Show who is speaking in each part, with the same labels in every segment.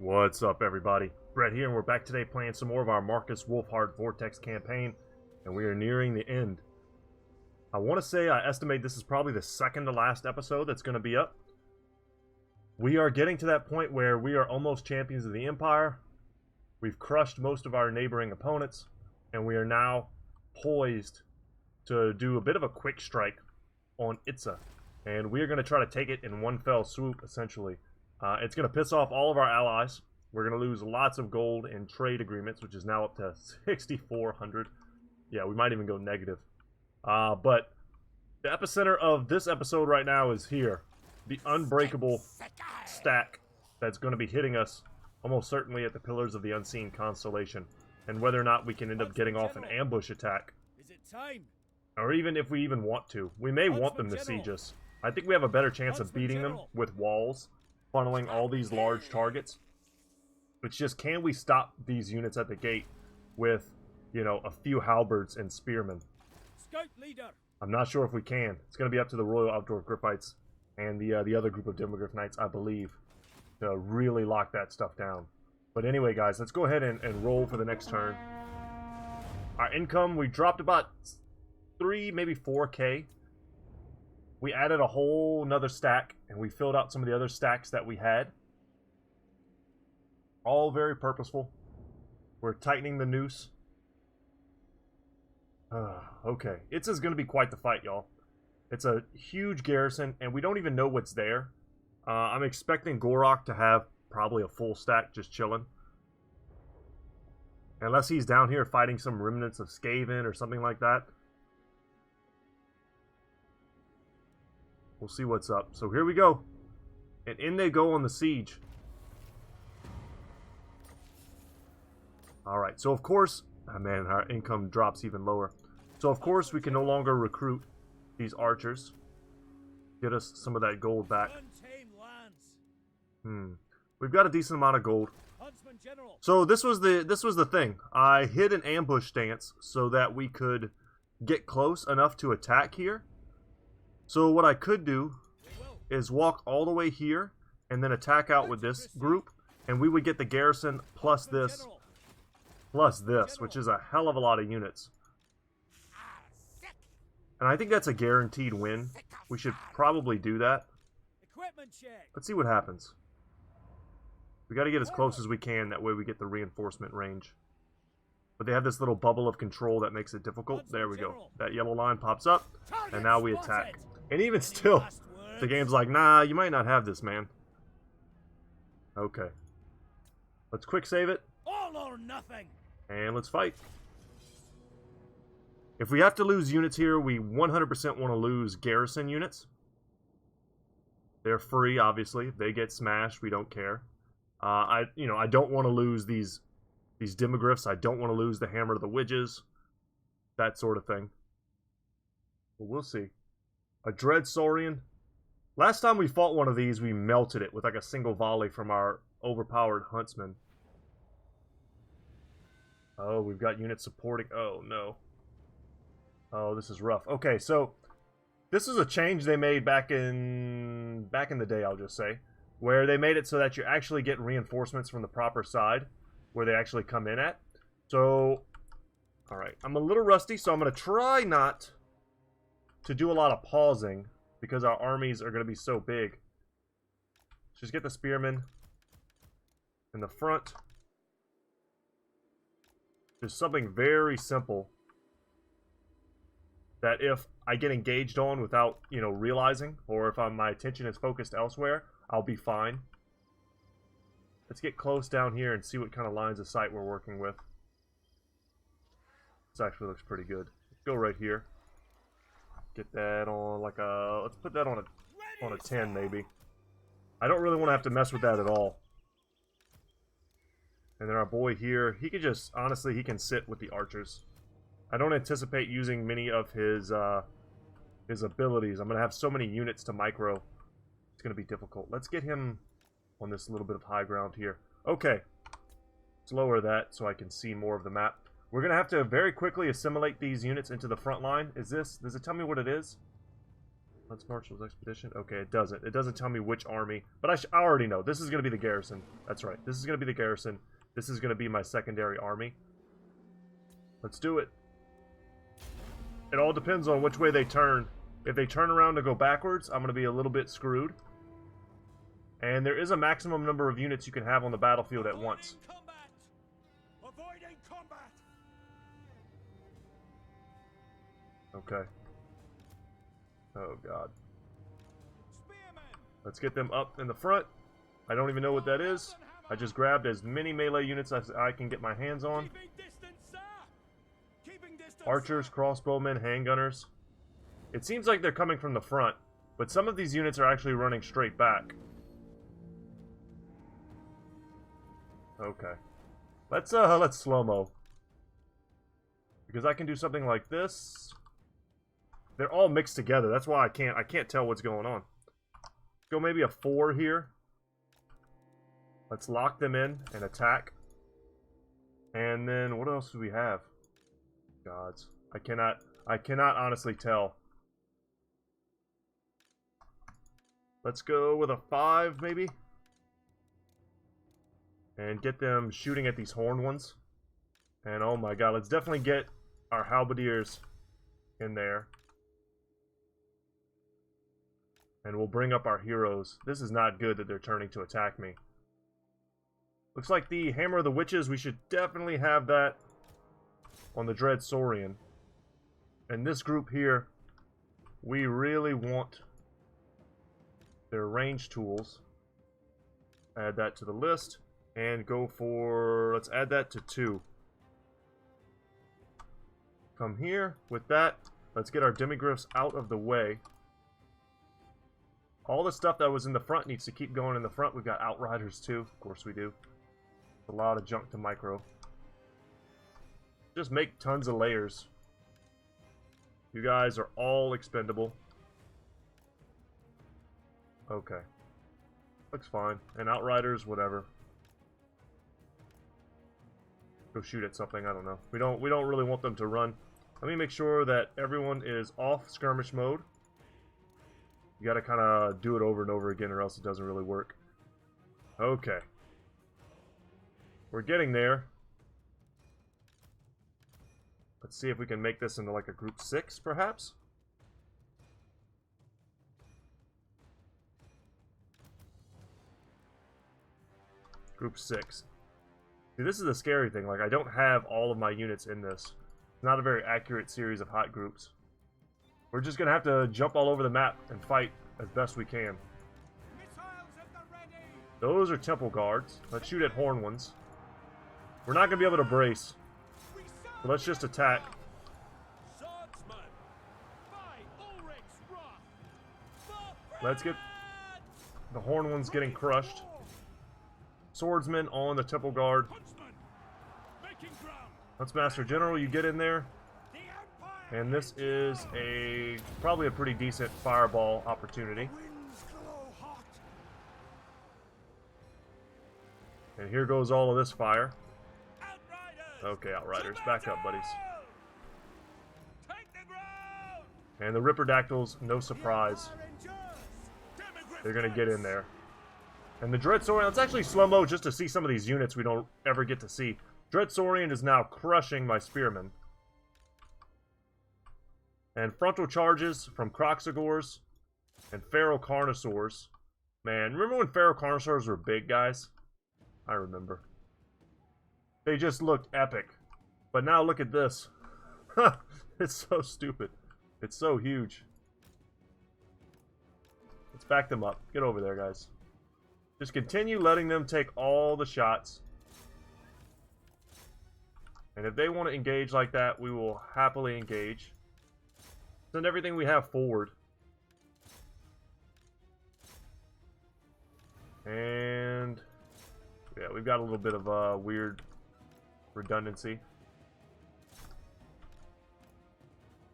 Speaker 1: What's up, everybody? Brett here, and we're back today playing some more of our Markus Wulfhart Vortex campaign, and we are nearing the end. I want to say I estimate this is probably the second to last episode that's going to be up. We are getting to that point where we are almost champions of the Empire. We've crushed most of our neighboring opponents, and we are now poised to do a bit of a quick strike on Itza. And we are going to try to take it in one fell swoop, essentially. It's going to piss off all of our allies. We're going to lose lots of gold in trade agreements, which is now up to 6,400. Yeah, we might even go negative. But the epicenter of this episode right now is here. The unbreakable stack that's going to be hitting us almost certainly at the Pillars of the Unseen Constellation. And whether or not we can end up getting off an ambush attack.
Speaker 2: Is it time?
Speaker 1: Or even if we even want to. We may want them to siege us. I think we have a better chance of beating them with walls, funneling all these large targets. It's just, can we stop these units at the gate with, you know, a few halberds and spearmen?
Speaker 2: Scout leader.
Speaker 1: I'm not sure if we can. It's going to be up to the Royal Outdoor Griffites and the other group of Demogryph Knights, I believe, to really lock that stuff down. But anyway, guys, let's go ahead and roll for the next turn. Our income, we dropped about 3, maybe 4K. We added a whole nother stack, and we filled out some of the other stacks that we had. All very purposeful. We're tightening the noose. Okay. It's going to be quite the fight, y'all. It's a huge garrison, and we don't even know what's there. I'm expecting Gorok to have probably a full stack just chilling. Unless he's down here fighting some remnants of Skaven or something like that. We'll see what's up. So here we go. And in they go on the siege. Alright, so of course... Oh man, our income drops even lower. So of course we can no longer recruit these archers. Get us some of that gold back. We've got a decent amount of gold. So this was the thing. I hid an ambush stance so that we could get close enough to attack here. So what I could do is walk all the way here and then attack out with this group, and we would get the garrison plus this, which is a hell of a lot of units. And I think that's a guaranteed win. We should probably do that. Let's see what happens. We got to get as close as we can, that way we get the reinforcement range. But they have this little bubble of control that makes it difficult. There we go. That yellow line pops up, and now we attack. And even still, the game's like, nah, you might not have this, man. Okay. Let's quick save it.
Speaker 2: All or nothing.
Speaker 1: And let's fight. If we have to lose units here, we 100% want to lose garrison units. They're free, obviously. If they get smashed, we don't care. I don't want to lose these demogryphs. I don't want to lose the Hammer of the Widges. That sort of thing. But we'll see. A Dread Saurian. Last time we fought one of these, we melted it with like a single volley from our overpowered huntsman. Oh, we've got units supporting. Oh, no. Oh, this is rough. Okay, so this is a change they made back in the day, I'll just say, where they made it so that you actually get reinforcements from the proper side, where they actually come in at. So, all right, I'm a little rusty, so I'm going to try not to do a lot of pausing because our armies are going to be so big. Just get the spearmen in the front. There's something very simple that if I get engaged on without, realizing, or if my attention is focused elsewhere, I'll be fine. Let's get close down here and see what kind of lines of sight we're working with. This actually looks pretty good. Let's go right here. Get that on like a... Let's put that on a 10 maybe. I don't really want to have to mess with that at all. And then our boy here, he could just... Honestly, he can sit with the archers. I don't anticipate using many of his abilities. I'm going to have so many units to micro. It's going to be difficult. Let's get him on this little bit of high ground here. Okay. Let's lower that so I can see more of the map. We're going to have to very quickly assimilate these units into the front line. Does it tell me what it is? Lance Marshall's expedition. Okay, it doesn't. It doesn't tell me which army. But I already know. This is going to be the garrison. That's right. This is going to be the garrison. This is going to be my secondary army. Let's do it. It all depends on which way they turn. If they turn around to go backwards, I'm going to be a little bit screwed. And there is a maximum number of units you can have on the battlefield at once.
Speaker 2: Avoiding combat.
Speaker 1: Okay. Oh, God.
Speaker 2: Spearmen.
Speaker 1: Let's get them up in the front. I don't even know what that is. I just grabbed as many melee units as I can get my hands on.
Speaker 2: Keeping distance, sir. Keeping distance,
Speaker 1: Archers,
Speaker 2: sir.
Speaker 1: crossbowmen, handgunners. It seems like they're coming from the front, but some of these units are actually running straight back. Okay. Let's slow-mo. Because I can do something like this. They're all mixed together. That's why I can't tell what's going on. Go maybe a 4 here. Let's lock them in and attack. And then what else do we have? Gods. I cannot honestly tell. Let's go with a 5 maybe. And get them shooting at these horned ones. And oh my god, let's definitely get our halberdiers in there. And we'll bring up our heroes. This is not good that they're turning to attack me. Looks like the Hammer of the Witches, we should definitely have that on the Dread Saurian. And this group here, we really want their range tools. Add that to the list. And go for... let's add that to 2. Come here with that. Let's get our demigriffs out of the way. All the stuff that was in the front needs to keep going in the front. We've got outriders too. Of course we do. A lot of junk to micro. Just make tons of layers. You guys are all expendable. Okay. Looks fine. And outriders, whatever. Go shoot at something, I don't know. We don't really want them to run. Let me make sure that everyone is off skirmish mode. You gotta kind of do it over and over again or else it doesn't really work. Okay. We're getting there. Let's see if we can make this into like a group 6, perhaps? Group 6. See, this is the scary thing. Like, I don't have all of my units in this. It's not a very accurate series of hot groups. We're just gonna have to jump all over the map and fight as best we can.
Speaker 2: Missiles at the ready.
Speaker 1: Those are temple guards. Let's shoot at horn ones. We're not gonna be able to brace.
Speaker 2: We
Speaker 1: So let's just attack.
Speaker 2: Swordsman. By Ulrich's wrath.
Speaker 1: Let's get the horn ones getting crushed. Swordsman on the temple guard.
Speaker 2: Huntsman. Making ground.
Speaker 1: Let's Master General, you get in there.
Speaker 2: The Empire.
Speaker 1: And this is probably a pretty decent fireball opportunity.
Speaker 2: Winds glow hot.
Speaker 1: And here goes all of this fire.
Speaker 2: Outriders.
Speaker 1: Okay, Outriders, back up, buddies.
Speaker 2: Take the ground.
Speaker 1: And the Ripperdactyls, no surprise.
Speaker 2: Empire endures.
Speaker 1: They're gonna get in there. And the Dread Saurian, let's actually slow-mo just to see some of these units we don't ever get to see. Dread Saurian is now crushing my spearmen. And frontal charges from Croxagors and Feral Carnosaurs. Man, remember when Feral Carnosaurs were big, guys? I remember. They just looked epic. But now look at this. It's so stupid. It's so huge. Let's back them up. Get over there, guys. Just continue letting them take all the shots. And if they want to engage like that, we will happily engage. Send everything we have forward. And yeah, we've got a little bit of weird redundancy.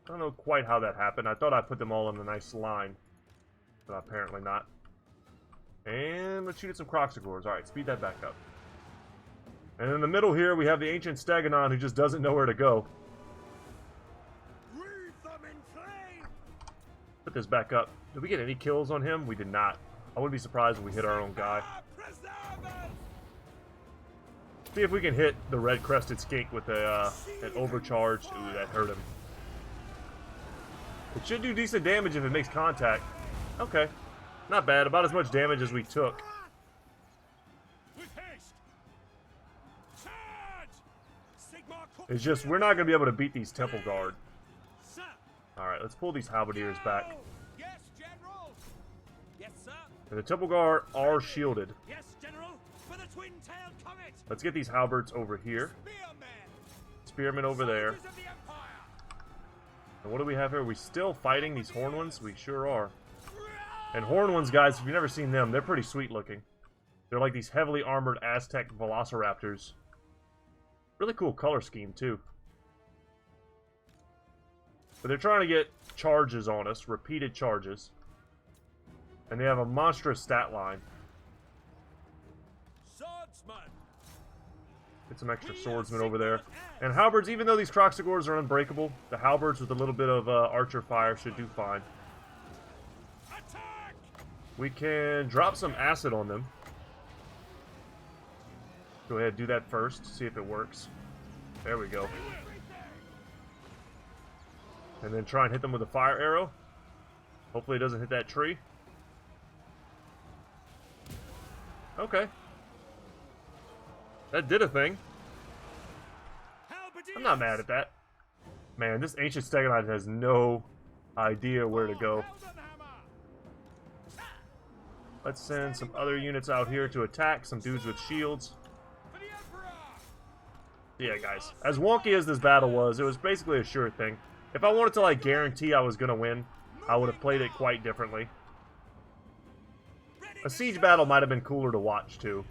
Speaker 1: I don't know quite how that happened. I thought I put them all in a nice line, but apparently not. And let's shoot at some Croxagors. Alright, speed that back up. And in the middle here, we have the Ancient Stegonon who just doesn't know where to go.
Speaker 2: Wreathe them in flame.
Speaker 1: Put this back up. Did we get any kills on him? We did not. I wouldn't be surprised if we hit our own guy. See if we can hit the red-crested skink with an overcharged. Ooh, that hurt him. It should do decent damage if it makes contact. Okay. Not bad. About as much damage as we took. It's just, we're not going to be able to beat these Temple Guard. Alright, let's pull these Halberdiers back.
Speaker 2: Yes, General. Yes, sir.
Speaker 1: And the Temple Guard are shielded.
Speaker 2: Yes, General. For the twin-tailed comet.
Speaker 1: Let's get these halberds over here. Spearmen over there.
Speaker 2: Soldiers of the Empire.
Speaker 1: And what do we have here? Are we still fighting these horn ones? We sure are. And horn ones, guys, if you've never seen them, they're pretty sweet looking. They're like these heavily armored Aztec velociraptors. Really cool color scheme, too. But they're trying to get charges on us, repeated charges. And they have a monstrous stat line.
Speaker 2: Swordsman.
Speaker 1: Get some extra swordsmen over there. And halberds, even though these Kroxigors are unbreakable, the halberds with a little bit of archer fire should do fine.
Speaker 2: Attack.
Speaker 1: We can drop some acid on them. Go ahead, do that first, see if it works. There we go. And then try and hit them with a fire arrow. Hopefully it doesn't hit that tree. Okay. That did a thing. I'm not mad at that. Man, this ancient Stegonite has no idea where to go. Let's send some other units out here to attack, some dudes with shields. Yeah, guys. As wonky as this battle was, it was basically a sure thing. If I wanted to, like, guarantee I was going to win, I would have played it quite differently. A siege battle might have been cooler to watch, too.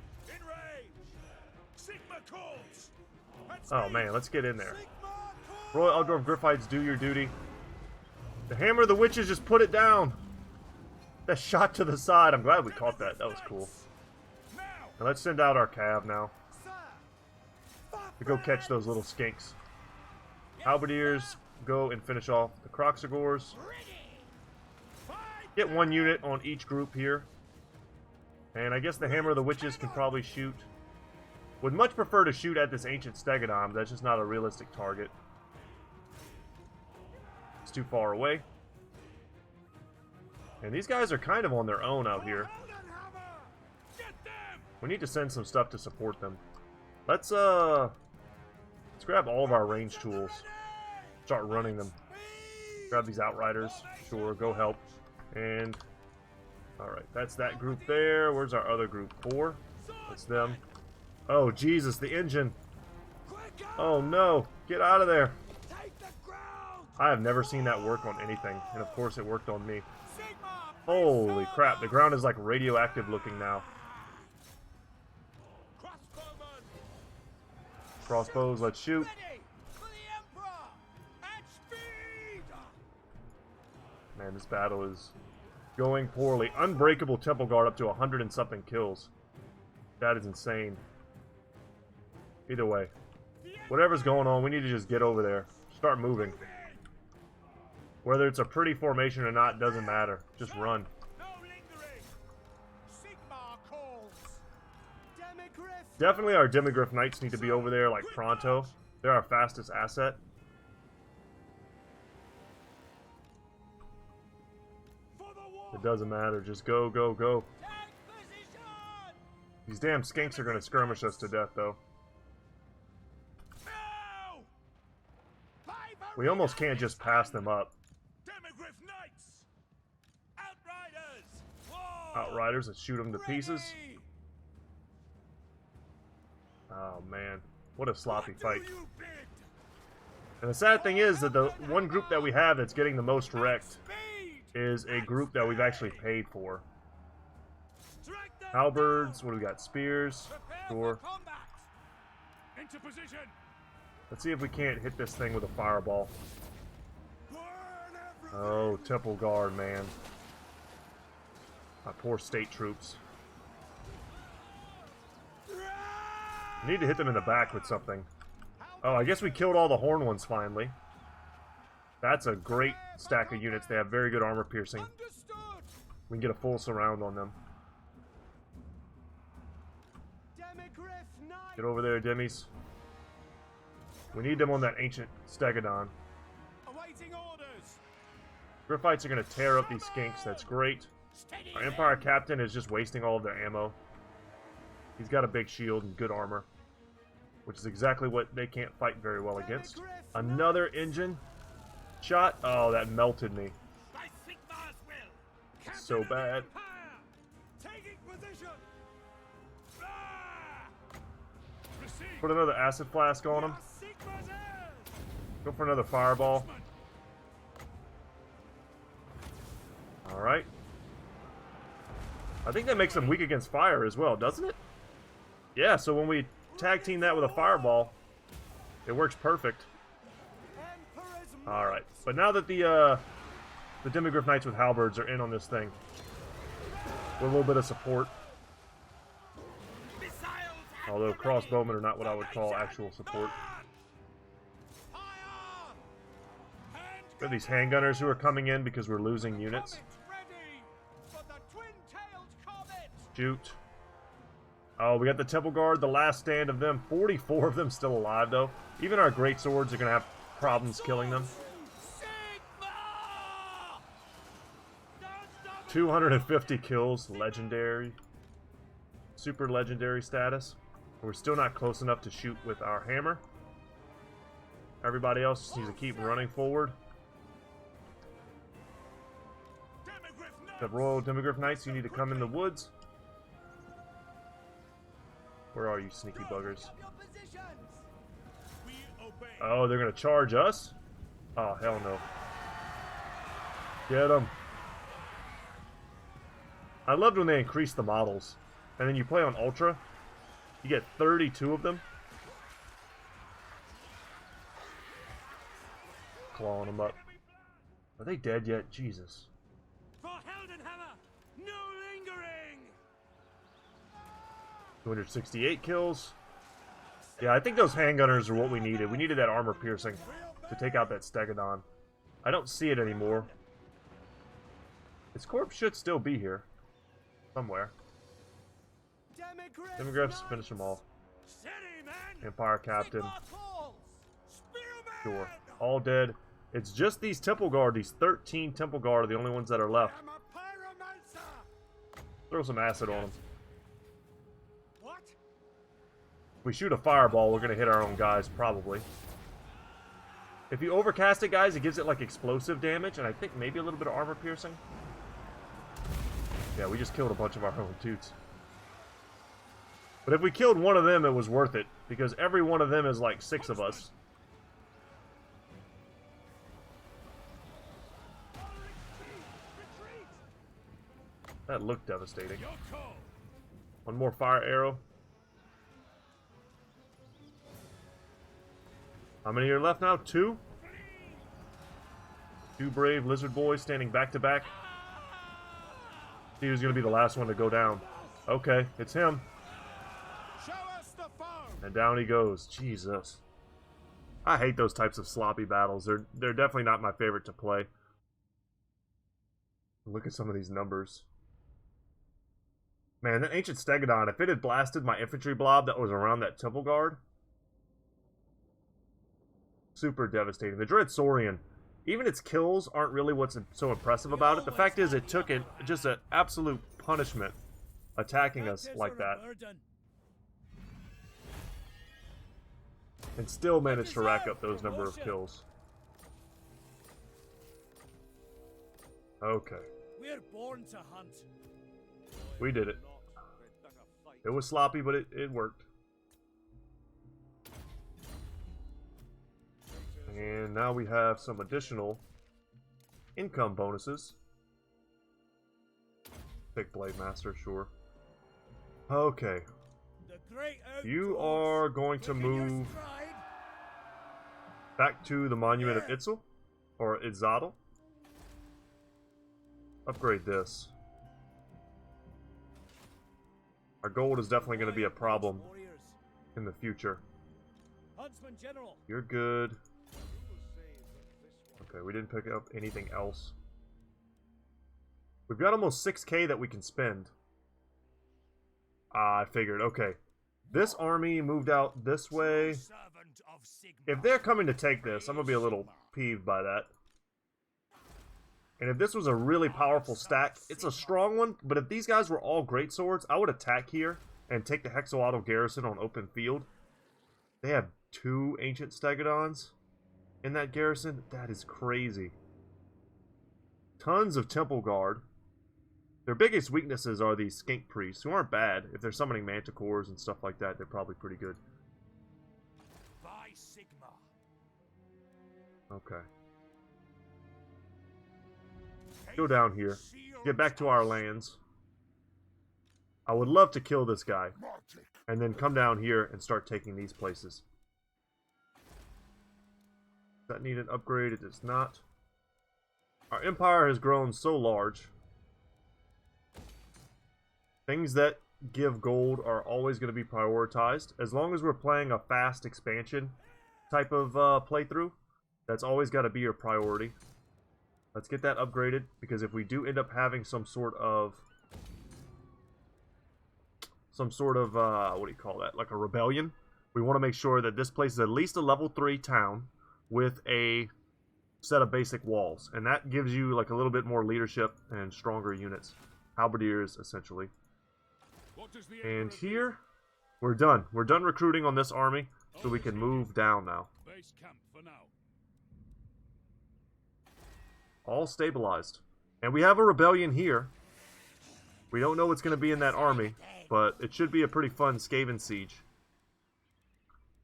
Speaker 1: Oh, man, let's get in there. Royal Eldorf Griffites, do your duty. The Hammer of the Witches just put it down. That shot to the side. I'm glad we caught that. That was cool. Now let's send out our cav now. To go catch those little skinks. Halberdiers, go and finish off the Kroxigors. Get one unit on each group here. And I guess the Hammer of the Witches can probably shoot. Would much prefer to shoot at this ancient Stegodon, but that's just not a realistic target. It's too far away. And these guys are kind of on their own out here. We need to send some stuff to support them. Let's grab all of our range tools. Start running them. Grab these Outriders. Sure, go help. And alright, that's that group there. Where's our other group? 4? That's them. Oh, Jesus, the engine. Oh, no. Get out of there. I have never seen that work on anything. And, of course, it worked on me. Holy crap. The ground is, like, radioactive looking now. Crossbows, let's shoot. Man, this battle is going poorly. Unbreakable Temple Guard up to 100 and something kills. That is insane. Either way. Whatever's going on, we need to just get over there. Start moving. Whether it's a pretty formation or not, doesn't matter. Just run. Definitely our Demigryph Knights need to be over there, like, pronto. They're our fastest asset. It doesn't matter. Just go, go, go. These damn skinks are going to skirmish us to death, though. We almost can't just pass them up. Outriders, let's shoot them to pieces. Oh, man. What a sloppy fight. And the sad thing is that the one group that we have that's getting the most wrecked is a group that we've actually paid for. Halberds, what do we got? Spears. Sure. Let's see if we can't hit this thing with a fireball. Oh, Temple Guard, man. My poor state troops. I need to hit them in the back with something. Oh, I guess we killed all the horn ones finally. That's a great stack of units. They have very good armor piercing. We can get a full surround on them. Get over there, Demis. We need them on that ancient Stegodon.
Speaker 2: Awaiting orders.
Speaker 1: Griffites are going to tear up these skinks. That's great. Our Empire Captain is just wasting all of their ammo. He's got a big shield and good armor, which is exactly what they can't fight very well against. Another engine shot. Oh, that melted me. So bad.
Speaker 2: Taking position.
Speaker 1: Put another acid flask on him. Go for another fireball. Alright. I think that makes them weak against fire as well, doesn't it? Yeah, so when we tag team that with a fireball, it works perfect. Alright, but now that the Demigryph Knights with halberds are in on this thing, with a little bit of support. Although crossbowmen are not what I would call actual support. We have these handgunners who are coming in because we're losing units. Shoot. Oh, we got the Temple Guard, the last stand of them. 44 of them still alive, though. Even our great swords are going to have problems killing them. 250 kills, legendary. Super legendary status. We're still not close enough to shoot with our hammer. Everybody else just needs to keep running forward. The Royal Demigryph Knights, you need to come in the woods. Where are you, sneaky buggers? Oh, they're going to charge us? Oh, hell no. Get them. I loved when they increased the models. And then you play on Ultra. You get 32 of them. Clawing them up. Are they dead yet? Jesus.
Speaker 2: For Heldenhammer, no lingering.
Speaker 1: 268 kills. Yeah, I think those handgunners are what we needed. We needed that armor piercing to take out that Stegodon. I don't see it anymore. Its corpse should still be here. Somewhere. Demigryphs, finish them all. Empire Captain. Sure. All dead. It's just these Temple Guard, these 13 Temple Guard are the only ones that are left. Throw some acid on them. If we shoot a fireball, we're going to hit our own guys, probably. If you overcast it, guys, it gives it like explosive damage, and I think maybe a little bit of armor piercing. Yeah, we just killed a bunch of our own dudes. But if we killed one of them, it was worth it, because every one of them is like 6 of us. That looked devastating. One more fire arrow. How many are left now? 2? 2 brave lizard boys standing back to back. See who's going to be the last one to go down. Okay, it's him. And down he goes. Jesus. I hate those types of sloppy battles. They're definitely not my favorite to play. Look at some of these numbers. Man, that ancient Stegodon, if it had blasted my infantry blob that was around that Temple Guard, super devastating. The Dread Saurian, even its kills aren't really what's so impressive about it. The fact is, it took it just an absolute punishment attacking us like that. And still managed to rack up those number of kills. Okay.
Speaker 2: We're born to hunt.
Speaker 1: We did it. It was sloppy, but it worked. And now we have some additional income bonuses. Big Blade Master, sure. Okay. You are going to move back to the Monument of Itzel, or Itzadel. Upgrade this. Our gold is definitely going to be a problem in the future. You're good. Okay, we didn't pick up anything else. We've got almost 6k that we can spend. I figured, okay. This army moved out this way. If they're coming to take this, I'm going to be a little peeved by that. And if this was a really powerful stack, it's a strong one, but if these guys were all greatswords, I would attack here and take the Hexawattle garrison on open field. They have 2 ancient stegodons in that garrison. That is crazy. Tons of temple guard. Their biggest weaknesses are these skink priests, who aren't bad. If they're summoning manticores and stuff like that, they're probably pretty good. Okay. Go down here. Get back to our lands. I would love to kill this guy. And then come down here and start taking these places. Does that need an upgrade? It does not. Our empire has grown so large. Things that give gold are always going to be prioritized. As long as we're playing a fast expansion type of playthrough, that's always got to be your priority. Let's get that upgraded, because if we do end up having some sort of, what do you call that, like a rebellion, we want to make sure that this place is at least a level 3 town with a set of basic walls. And that gives you like a little bit more leadership and stronger units. Halberdiers, essentially. And here, we're done. We're done recruiting on this army, so we can move down now. All stabilized. And we have a rebellion here. We don't know what's going to be in that army, but it should be a pretty fun Skaven siege.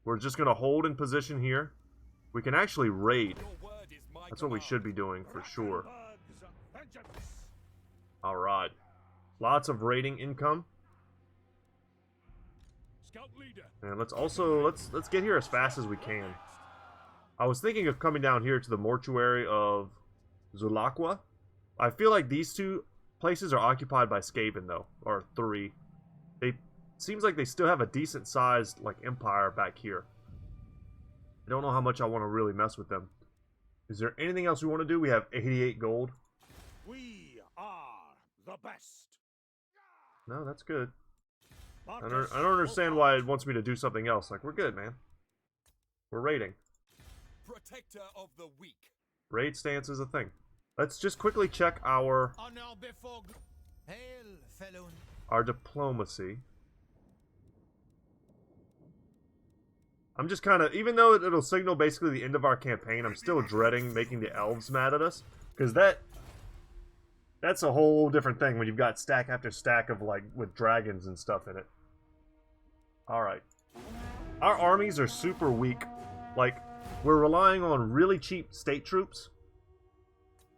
Speaker 1: We're just going to hold in position here. We can actually raid. That's what we should be doing for sure. Alright. Lots of raiding income. And let's get here as fast as we can. I was thinking of coming down here to the mortuary of Zulakwa. I feel like these 2 places are occupied by Skaven though, or 3. They seems like they still have a decent sized like empire back here. I don't know how much I want to really mess with them. Is there anything else we want to do? We have 88 gold.
Speaker 2: We are the best.
Speaker 1: No, that's good. I don't understand why it wants me to do something else. Like, we're good, man. We're raiding.
Speaker 3: Protector of the weak.
Speaker 1: Raid stance is a thing. Let's just quickly check our diplomacy. I'm just kind of, even though it'll signal basically the end of our campaign, I'm still dreading making the elves mad at us, because that's a whole different thing when you've got stack after stack of, like, with dragons and stuff in it. Alright. Our armies are super weak. Like, we're relying on really cheap state troops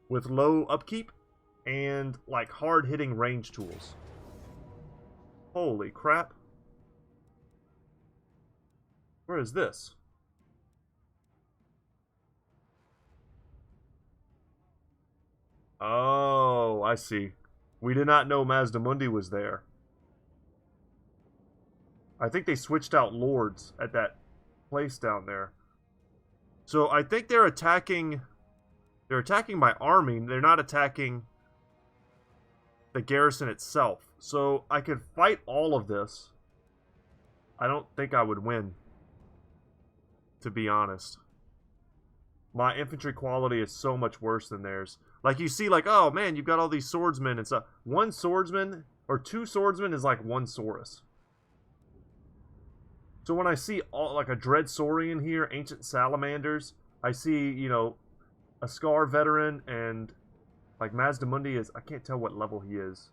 Speaker 1: with low upkeep and, like, hard-hitting range tools. Holy crap. Where is this? Oh, I see. We did not know Mazdamundi was there. I think they switched out lords at that place down there. So I think they're attacking my army. They're not attacking the garrison itself. So I could fight all of this. I don't think I would win, to be honest. My infantry quality is so much worse than theirs. Like, you see, like, oh man, you've got all these swordsmen and stuff. 1 swordsman or 2 swordsmen is like 1 Saurus. So when I see all, like, a Dread Saurian here, ancient salamanders, I see, you know, a Scar veteran, and like Mazdamundi is, I can't tell what level he is.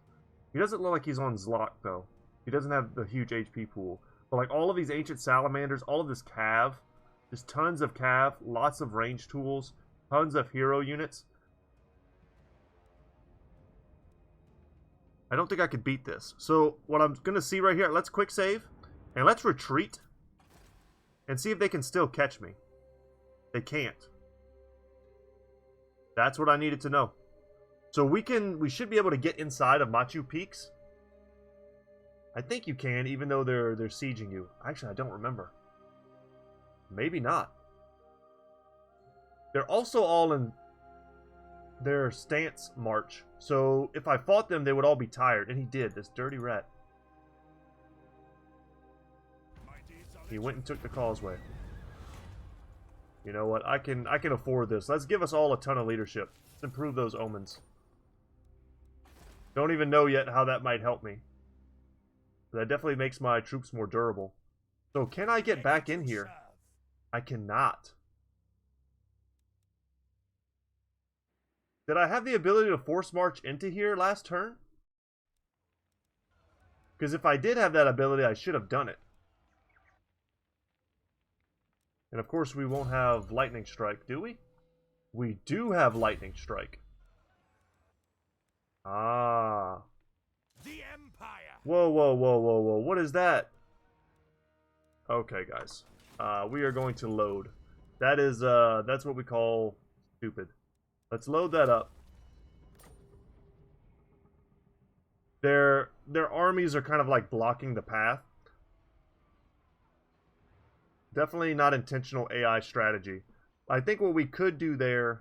Speaker 1: He doesn't look like he's on Zlok though. He doesn't have the huge HP pool. But like all of these ancient salamanders, all of this cav, just tons of cav, lots of range tools, tons of hero units. I don't think I could beat this. So what I'm going to see right here, let's quick save, and let's retreat, and see if they can still catch me. They can't. That's what I needed to know. So we should be able to get inside of Machu Peaks. I think you can, even though they're sieging you. Actually, I don't remember. Maybe not. They're also all in their stance march, So if I fought them, they would all be tired. And he did, this dirty rat. He went and took the causeway. You know what? I can afford this. Let's give us all a ton of leadership. Let's improve those omens. Don't even know yet how that might help me. But that definitely makes my troops more durable. So can I get back in here? I cannot. Did I have the ability to force march into here last turn? Because if I did have that ability, I should have done it. And of course we won't have lightning strike, do we? We do have lightning strike. Ah.
Speaker 2: The Empire.
Speaker 1: Whoa, whoa, whoa, whoa, whoa. What is that? Okay, guys. We are going to load. That is, that's what we call stupid. Let's load that up. Their armies are kind of like blocking the path. Definitely not intentional AI strategy. I think what we could do there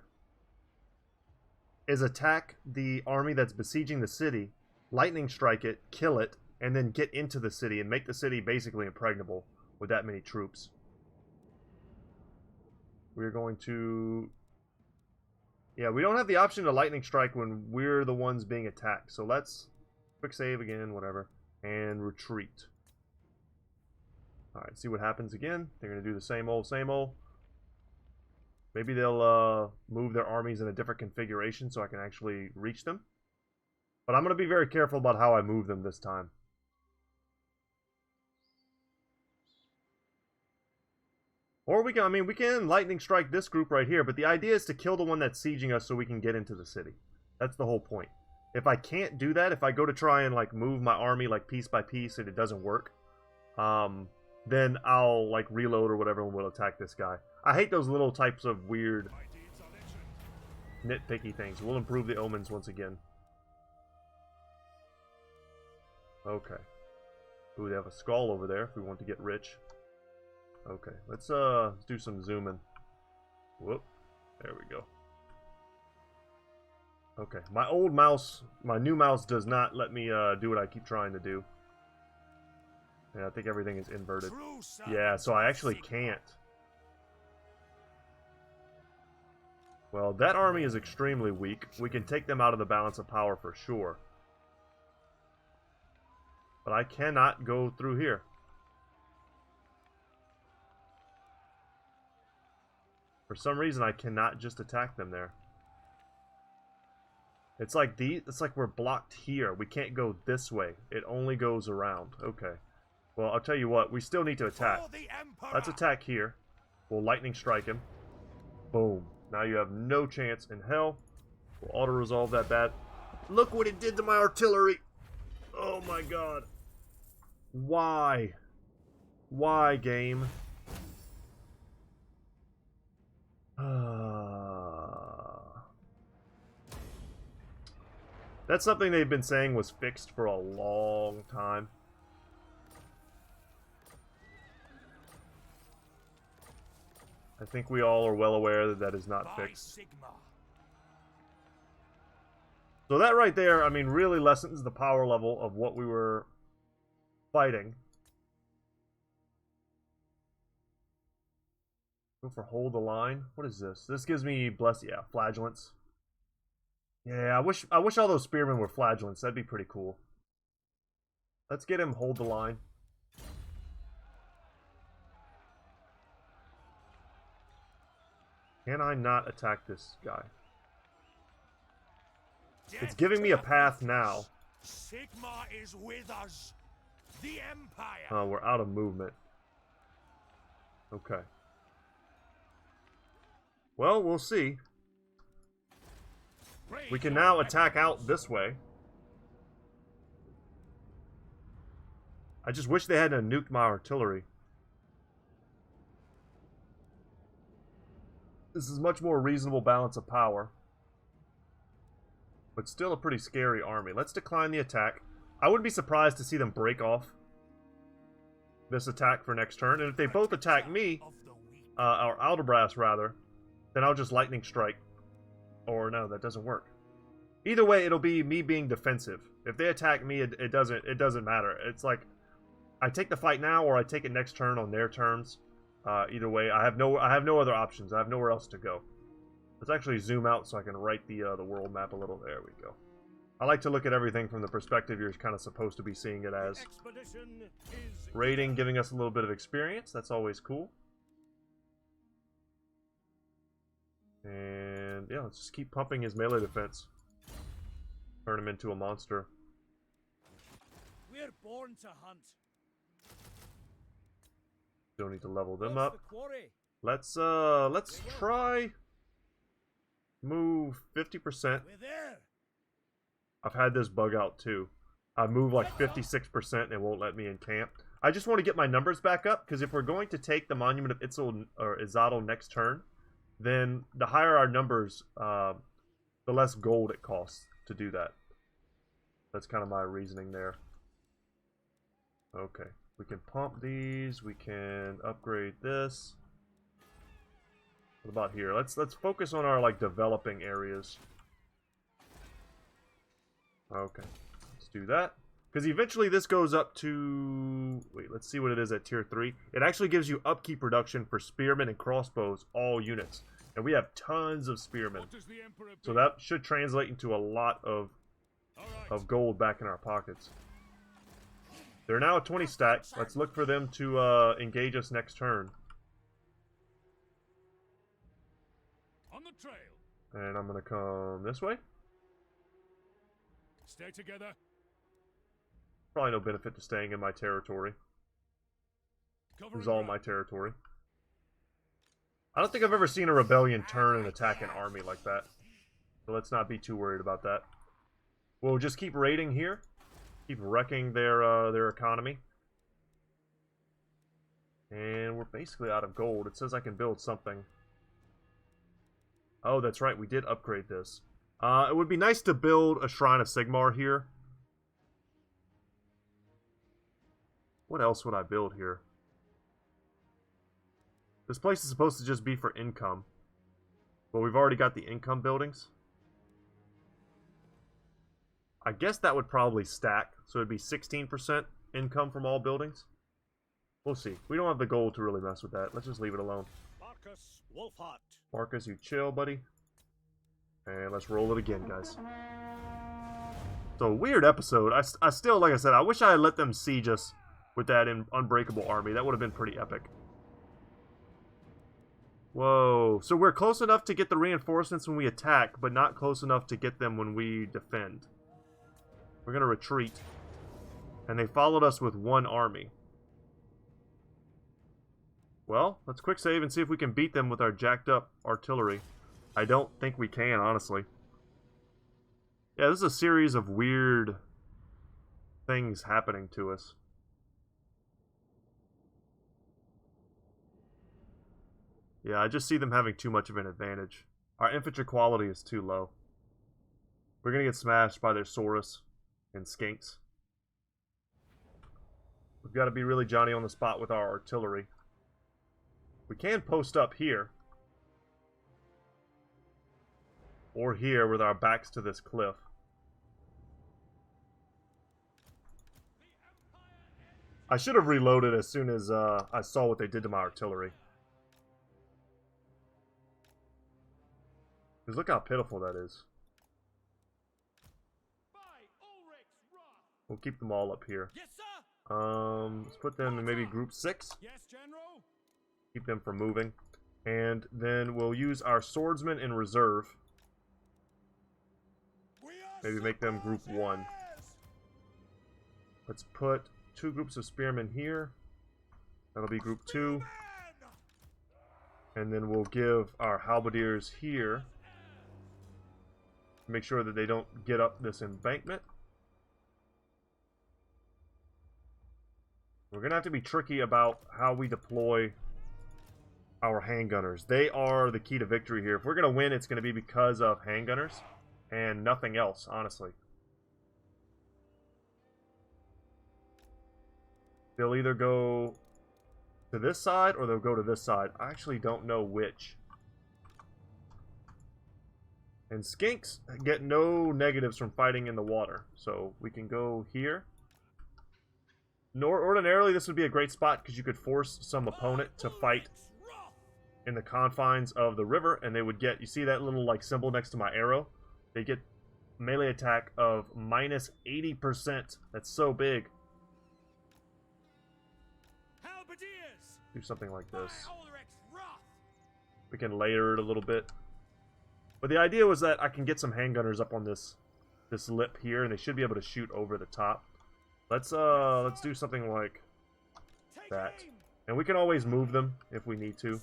Speaker 1: is attack the army that's besieging the city, lightning strike it, kill it, and then get into the city and make the city basically impregnable with that many troops. We're going to... Yeah, we don't have the option to lightning strike when we're the ones being attacked. So let's quick save again, whatever, and retreat. Alright, see what happens again. They're going to do the same old, same old. Maybe they'll move their armies in a different configuration so I can actually reach them. But I'm going to be very careful about how I move them this time. Or we can, I mean, we can lightning strike this group right here, but the idea is to kill the one that's sieging us so we can get into the city. That's the whole point. If I can't do that, if I go to try and like move my army like piece by piece and it doesn't work, then I'll like reload or whatever and we'll attack this guy. I hate those little types of weird nitpicky things. We'll improve the omens once again. Okay. Ooh, they have a skull over there if we want to get rich. Okay, let's do some zooming. Whoop. There we go. Okay, my old mouse, my new mouse does not let me do what I keep trying to do. Yeah, I think everything is inverted. Yeah, so I actually can't. Well, that army is extremely weak. We can take them out of the balance of power for sure. But I cannot go through here. For some reason, I cannot just attack them there. It's like we're blocked here. We can't go this way. It only goes around. Okay. Well, I'll tell you what. We still need to attack. Let's attack here. We'll lightning strike him. Boom. Now you have no chance in hell. We'll auto-resolve that bad. Look what it did to my artillery. Oh my god. Why? Why, game? That's something they've been saying was fixed for a long time. I think we all are well aware that that is not fixed. So that right there, I mean, really lessens the power level of what we were fighting. Go for hold the line. What is this? This gives me flagellants. Yeah, I wish all those spearmen were flagellants. That'd be pretty cool. Let's get him hold the line. Can I not attack this guy? It's giving me a path now.
Speaker 2: Sigma is with us. The Empire.
Speaker 1: Oh, we're out of movement. Okay. Well, we'll see. We can now attack out this way. I just wish they hadn't nuked my artillery. This is much more reasonable balance of power. But still a pretty scary army. Let's decline the attack. I wouldn't be surprised to see them break off this attack for next turn. And if they both attack me, or Aldobras rather, then I'll just lightning strike. Or no, that doesn't work. Either way, it'll be me being defensive. If they attack me, it doesn't matter. It's like I take the fight now or I take it next turn on their terms. Either way, I have no other options. I have nowhere else to go. Let's actually zoom out so I can write the world map a little. There we go. I like to look at everything from the perspective you're kind of supposed to be seeing it as. Raiding, giving us a little bit of experience. That's always cool. And yeah, let's just keep pumping his melee defense. Turn him into a monster.
Speaker 2: We're born to hunt.
Speaker 1: Don't need to level them up.
Speaker 2: The quarry?
Speaker 1: Let's try move 50%.
Speaker 2: We're there.
Speaker 1: I've had this bug out too. I move like 56% and it won't let me in camp. I just want to get my numbers back up, because if we're going to take the Monument of Itzel or Izadel next turn, then the higher our numbers, the less gold it costs to do that. That's kind of my reasoning there. Okay, we can pump these. We can upgrade this. What about here? Let's focus on our like developing areas. Okay, let's do that. Because eventually this goes up to... Wait, let's see what it is at tier 3. It actually gives you upkeep reduction for spearmen and crossbows, all units. And we have tons of spearmen. So that should translate into a lot of gold back in our pockets. They're now at 20 stack. Let's look for them to engage us next turn.
Speaker 2: On the trail.
Speaker 1: And I'm going to come this way.
Speaker 2: Stay together.
Speaker 1: Probably no benefit to staying in my territory. This is all my territory. I don't think I've ever seen a rebellion turn and attack an army like that. So let's not be too worried about that. We'll just keep raiding here. Keep wrecking their economy. And we're basically out of gold. It says I can build something. Oh, that's right. We did upgrade this. It would be nice to build a Shrine of Sigmar here. What else would I build here? This place is supposed to just be for income. Well, we've already got the income buildings. I guess that would probably stack. So it'd be 16% income from all buildings. We'll see. We don't have the gold to really mess with that. Let's just leave it alone.
Speaker 2: Markus Wulfhart.
Speaker 1: Markus, you chill, buddy. And let's roll it again, guys. So, weird episode. I still, like I said, I wish I had let them siege us with that unbreakable army. That would have been pretty epic. Whoa. So we're close enough to get the reinforcements when we attack, but not close enough to get them when we defend. We're going to retreat. And they followed us with one army. Well, let's quick save and see if we can beat them with our jacked up artillery. I don't think we can, honestly. Yeah, this is a series of weird things happening to us. Yeah, I just see them having too much of an advantage. Our infantry quality is too low. We're going to get smashed by their Saurus and Skinks. We've got to be really Johnny on the spot with our artillery. We can post up here. Or here with our backs to this cliff. I should have reloaded as soon as I saw what they did to my artillery. Because look how pitiful that is. We'll keep them all up here.
Speaker 2: Yes, sir.
Speaker 1: Let's put them in maybe group 6.
Speaker 2: Yes, General.
Speaker 1: Keep them from moving. And then we'll use our swordsmen in reserve. Maybe make them group 1. Let's put 2 groups of spearmen here. That'll be group 2. And then we'll give our halberdiers here. Make sure that they don't get up this embankment. We're going to have to be tricky about how we deploy our handgunners. They are the key to victory here. If we're going to win, it's going to be because of handgunners. And nothing else, honestly. They'll either go to this side or they'll go to this side. I actually don't know which. And skinks get no negatives from fighting in the water. So we can go here. Ordinarily, this would be a great spot because you could force some opponent to fight in the confines of the river, and they would get, you see that little like symbol next to my arrow? They get melee attack of minus 80%. That's so big. Do something like this. We can layer it a little bit. But the idea was that I can get some handgunners up on this lip here, and they should be able to shoot over the top. Let's do something like that. And we can always move them if we need to.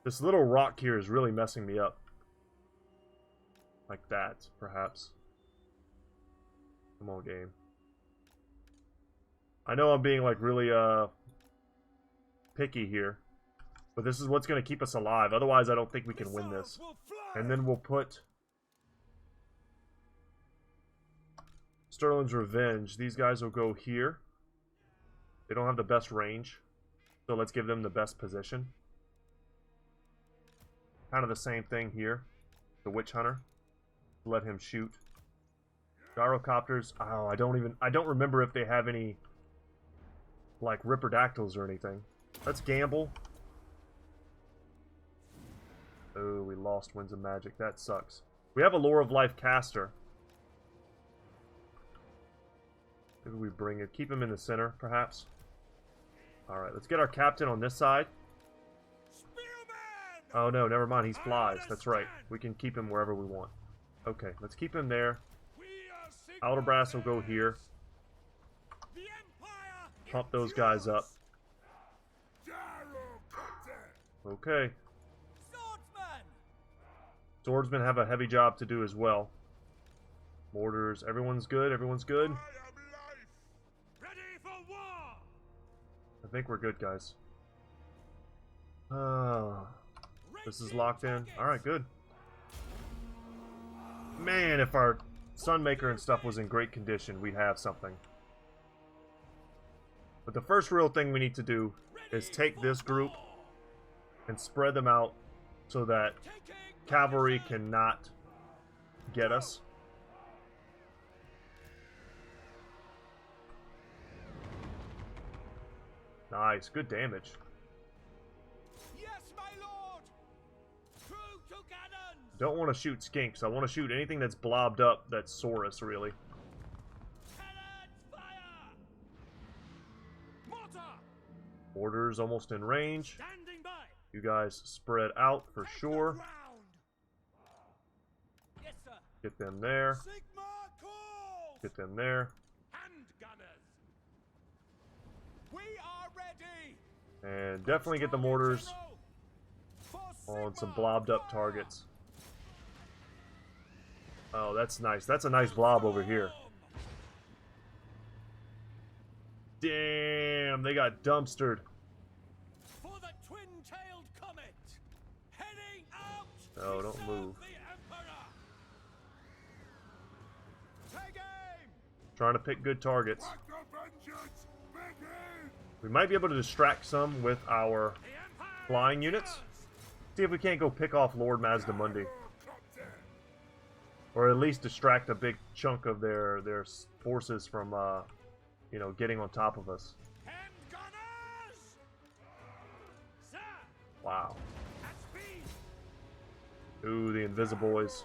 Speaker 1: This little rock here is really messing me up. Like that, perhaps. Come on, game. I know I'm being like really picky here. But this is what's going to keep us alive. Otherwise, I don't think we can win this. And then we'll put Sterling's Revenge. These guys will go here. They don't have the best range. So let's give them the best position. Kind of the same thing here. The Witch Hunter. Let him shoot. Gyrocopters. Oh, I don't remember if they have any like Ripperdactyls or anything. Let's gamble. Oh, we lost Winds of Magic. That sucks. We have a Lore of Life caster. Maybe we bring it. Keep him in the center, perhaps. Alright, let's get our captain on this side. Oh no, never mind. He's flies. That's right. We can keep him wherever we want. Okay, let's keep him there. Aldobras will go here. Pump those guys up. Okay. Swordsmen have a heavy job to do as well. Mortars, everyone's good, everyone's good. I think we're good, guys. This is locked in. Alright, good. Man, if our Sunmaker and stuff was in great condition, we'd have something. But the first real thing we need to do is take this group and spread them out so that cavalry cannot get us. Nice, good damage.
Speaker 2: Yes, my lord. True to cannons.
Speaker 1: Don't want to shoot skinks. I want to shoot anything that's blobbed up that's Saurus, really.
Speaker 2: Cannons fire. Mortar.
Speaker 1: Mortars almost in range.
Speaker 2: Standing by.
Speaker 1: You guys spread out for sure.
Speaker 2: Yes, sir.
Speaker 1: Get them there.
Speaker 2: Sigma calls.
Speaker 1: Get them there.
Speaker 2: Handgunners. We are ready.
Speaker 1: And definitely get the mortars on some blobbed up targets. Oh, that's nice. That's a nice blob over here. Damn, they got dumpstered.
Speaker 2: For the twin-tailed comet. Heading out.
Speaker 1: No, don't move. Trying to pick good targets. We might be able to distract some with our flying units. See if we can't go pick off Lord Mazdamundi. Or at least distract a big chunk of their forces from, you know, getting on top of us. Wow. Ooh, the Invisiboys.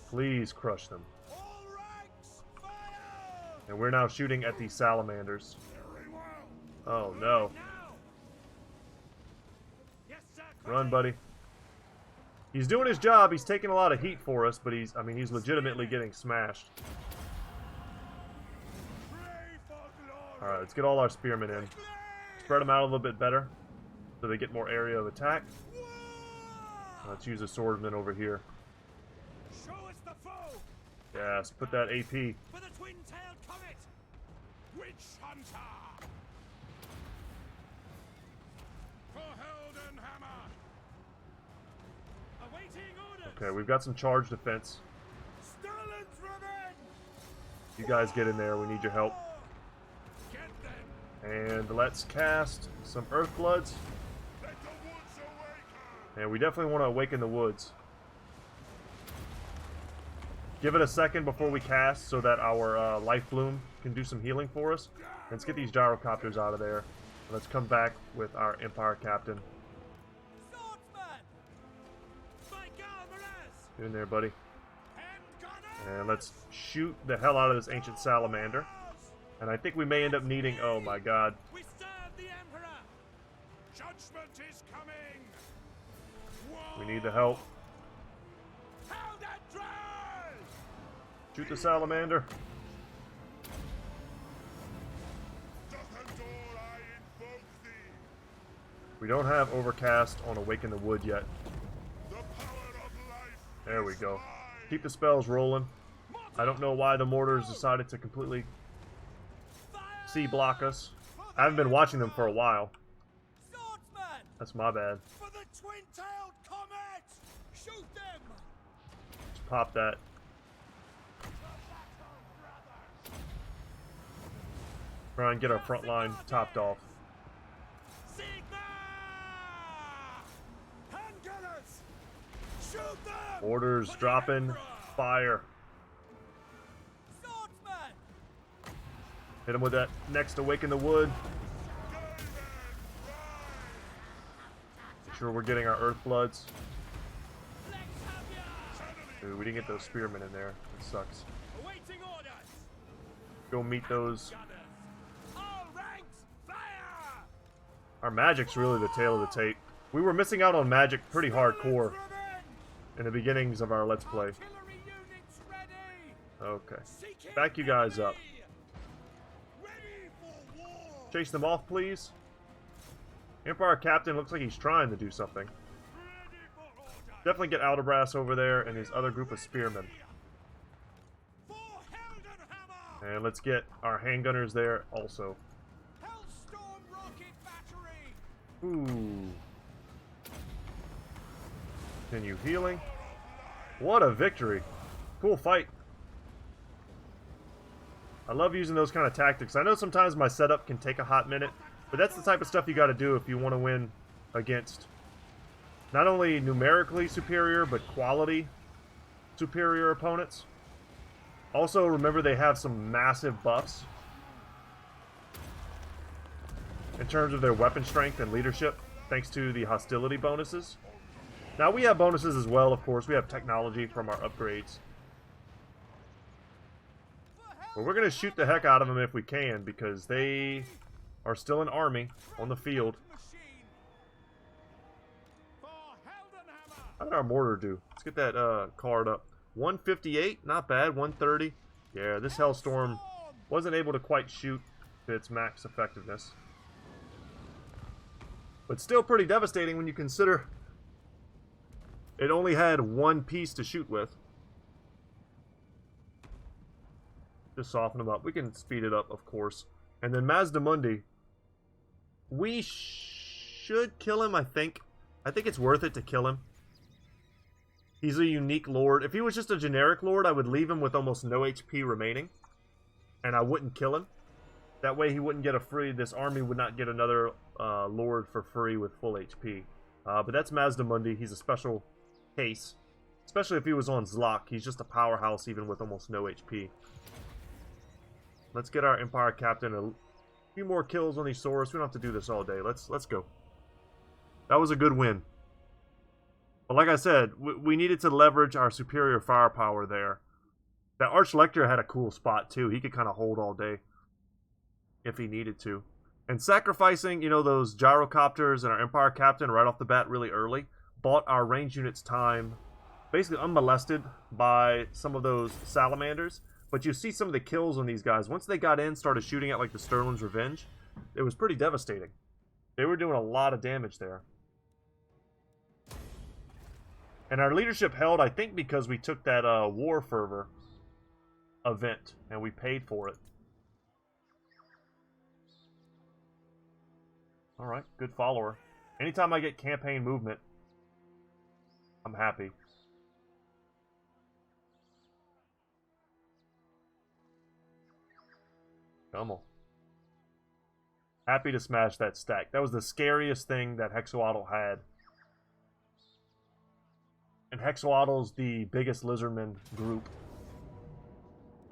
Speaker 1: Please crush them. And we're now shooting at these salamanders. Oh no. Run, buddy. He's doing his job. He's taking a lot of heat for us, but he's legitimately getting smashed. Alright, let's get all our spearmen in. Spread them out a little bit better so they get more area of attack. Let's use a swordsman over here. Yes, put that AP.
Speaker 2: For the twin-tailed comet. Witch Hunter. For Hammer. Awaiting orders.
Speaker 1: Okay, we've got some charge defense.
Speaker 2: Sterling's Revenge.
Speaker 1: You guys get in there. We need your help.
Speaker 2: Get them.
Speaker 1: And let's cast some Earthbloods.
Speaker 2: Let the woods awaken!
Speaker 1: And we definitely want to awaken the woods. Give it a second before we cast so that our Life Bloom can do some healing for us. Let's get these gyrocopters out of there. And let's come back with our Empire Captain.
Speaker 2: Swordsman! Spike armorers!
Speaker 1: Get in there, buddy.
Speaker 2: Handgunners!
Speaker 1: And let's shoot the hell out of this ancient salamander. And I think we may end up needing... Oh my god.
Speaker 2: We serve the Emperor! Judgment is coming!
Speaker 1: We need the help.
Speaker 2: How that dry!
Speaker 1: Shoot the salamander. We don't have Overcast on Awaken the Wood yet. There we go. Keep the spells rolling. I don't know why the mortars decided to completely C-block us. I haven't been watching them for a while.
Speaker 2: Swordsman!
Speaker 1: That's my bad.
Speaker 2: For the twin-tailed comet! Shoot them!
Speaker 1: Just pop that. Try and get our front line topped off.
Speaker 2: Sigma! Handgunners! Shoot them!
Speaker 1: Orders dropping. Fire.
Speaker 2: Swordsman!
Speaker 1: Hit him with that next Awaken the Wood. Make sure we're getting our Earthbloods. Ooh, we didn't get those spearmen in there. It sucks.
Speaker 2: Awaiting orders!
Speaker 1: Go meet those.
Speaker 2: All ranks, fire!
Speaker 1: Our magic's really the tail of the tape. We were missing out on magic pretty hardcore in the beginnings of our Let's Play.
Speaker 2: Artillery units ready!
Speaker 1: Okay.
Speaker 2: Seeking
Speaker 1: Back you guys up.
Speaker 2: enemy! Ready for war!
Speaker 1: Chase them off, please. Empire Captain looks like he's trying to do something.
Speaker 2: Ready for order!
Speaker 1: Definitely get Aldobras over there and his other group of spearmen.
Speaker 2: For Heldenhammer!
Speaker 1: And let's get our handgunners there also.
Speaker 2: Hellstorm rocket battery!
Speaker 1: Ooh. Continue healing. What a victory. Cool fight. I love using those kind of tactics. I know sometimes my setup can take a hot minute, but that's the type of stuff you got to do if you want to win against not only numerically superior, but quality superior opponents. Also, remember they have some massive buffs in terms of their weapon strength and leadership, thanks to the hostility bonuses. Now, we have bonuses as well, of course. We have technology from our upgrades. But we're going to shoot the heck out of them if we can, because they are still an army on the field.
Speaker 2: Machine! For Heldenhammer!
Speaker 1: How did our mortar do? Let's get that card up. 158, not bad. 130. Yeah, this Hellstorm wasn't able to quite shoot to its max effectiveness. But still pretty devastating when you consider it only had one piece to shoot with. Just soften them up. We can speed it up, of course. And then Mazdamundi. We should kill him, I think. I think it's worth it to kill him. He's a unique lord. If he was just a generic lord, I would leave him with almost no HP remaining. And I wouldn't kill him. That way he wouldn't get a free... This army would not get another lord for free with full HP. But that's Mazdamundi. He's a special case. Especially if he was on Zlok. He's just a powerhouse even with almost no HP. Let's get our Empire Captain a few more kills on these swords. We don't have to do this all day. Let's go. That was a good win. But like I said, we needed to leverage our superior firepower there. That Archlector had a cool spot too. He could kind of hold all day if he needed to. And sacrificing, you know, those gyrocopters and our Empire Captain right off the bat really early bought our range units time basically unmolested by some of those salamanders. But you see some of the kills on these guys. Once they got in, started shooting at like the Sterling's Revenge, it was pretty devastating. They were doing a lot of damage there. And our leadership held, I think, because we took that War Fervor event, and we paid for it. Alright, good follower. Anytime I get campaign movement, I'm happy. Come on. Happy to smash that stack. That was the scariest thing that Hexawaddle had. And Hexawaddle's the biggest lizardman group.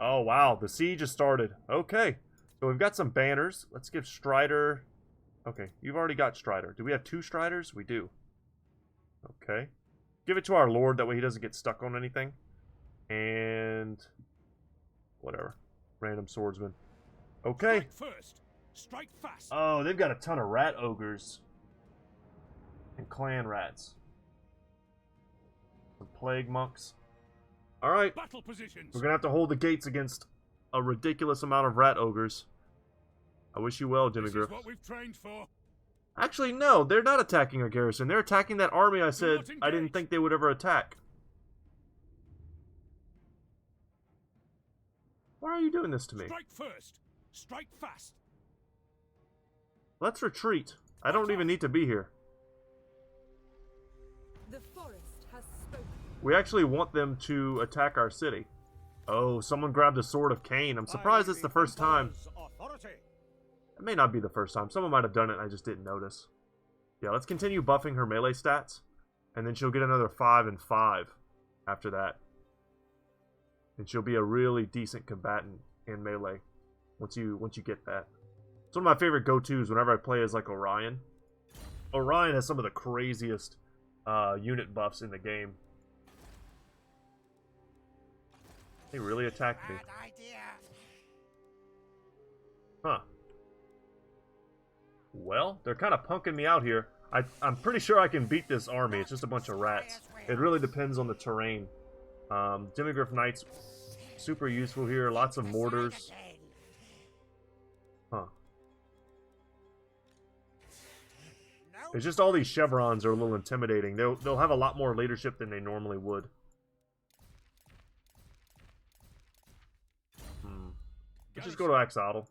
Speaker 1: Oh, wow. The siege has started. Okay. So we've got some banners. Let's give Strider... Okay, you've already got Strider. Do we have 2 Striders? We do. Okay. Give it to our Lord. That way he doesn't get stuck on anything. And... whatever. Random swordsman. Okay.
Speaker 2: Strike first. Strike fast.
Speaker 1: Oh, they've got a ton of rat ogres. And clan rats. Some plague monks. Alright.
Speaker 2: Battle positions.
Speaker 1: We're gonna have to hold the gates against a ridiculous amount of rat ogres. I wish you well,
Speaker 2: This
Speaker 1: Dimigriff.
Speaker 2: is what we've trained for.
Speaker 1: Actually, no, they're not attacking our garrison. They're attacking that army I said
Speaker 2: not
Speaker 1: I didn't
Speaker 2: engage.
Speaker 1: think they would ever attack. Why are you doing this to me?
Speaker 2: Strike first. Strike fast.
Speaker 1: Let's retreat. I don't even need to be here.
Speaker 4: The forest has spoken.
Speaker 1: We actually want them to attack our city. Oh, someone grabbed a sword of Cain. I'm surprised it's the first time. It may not be the first time. Someone might have done it and I just didn't notice. Yeah, let's continue buffing her melee stats. And then she'll get another 5 and 5 after that. And she'll be a really decent combatant in melee once you get that. It's one of my favorite go-tos whenever I play as like Orion. Orion has some of the craziest unit buffs in the game. They really attacked me. Huh. Well, they're kind of punking me out here. I'm pretty sure I can beat this army. It's just a bunch of rats. It really depends on the terrain. Demigriff Knights, super useful here. Lots of mortars. Huh. It's just all these chevrons are a little intimidating. They'll have a lot more leadership than they normally would. Let's just go to Axolotl.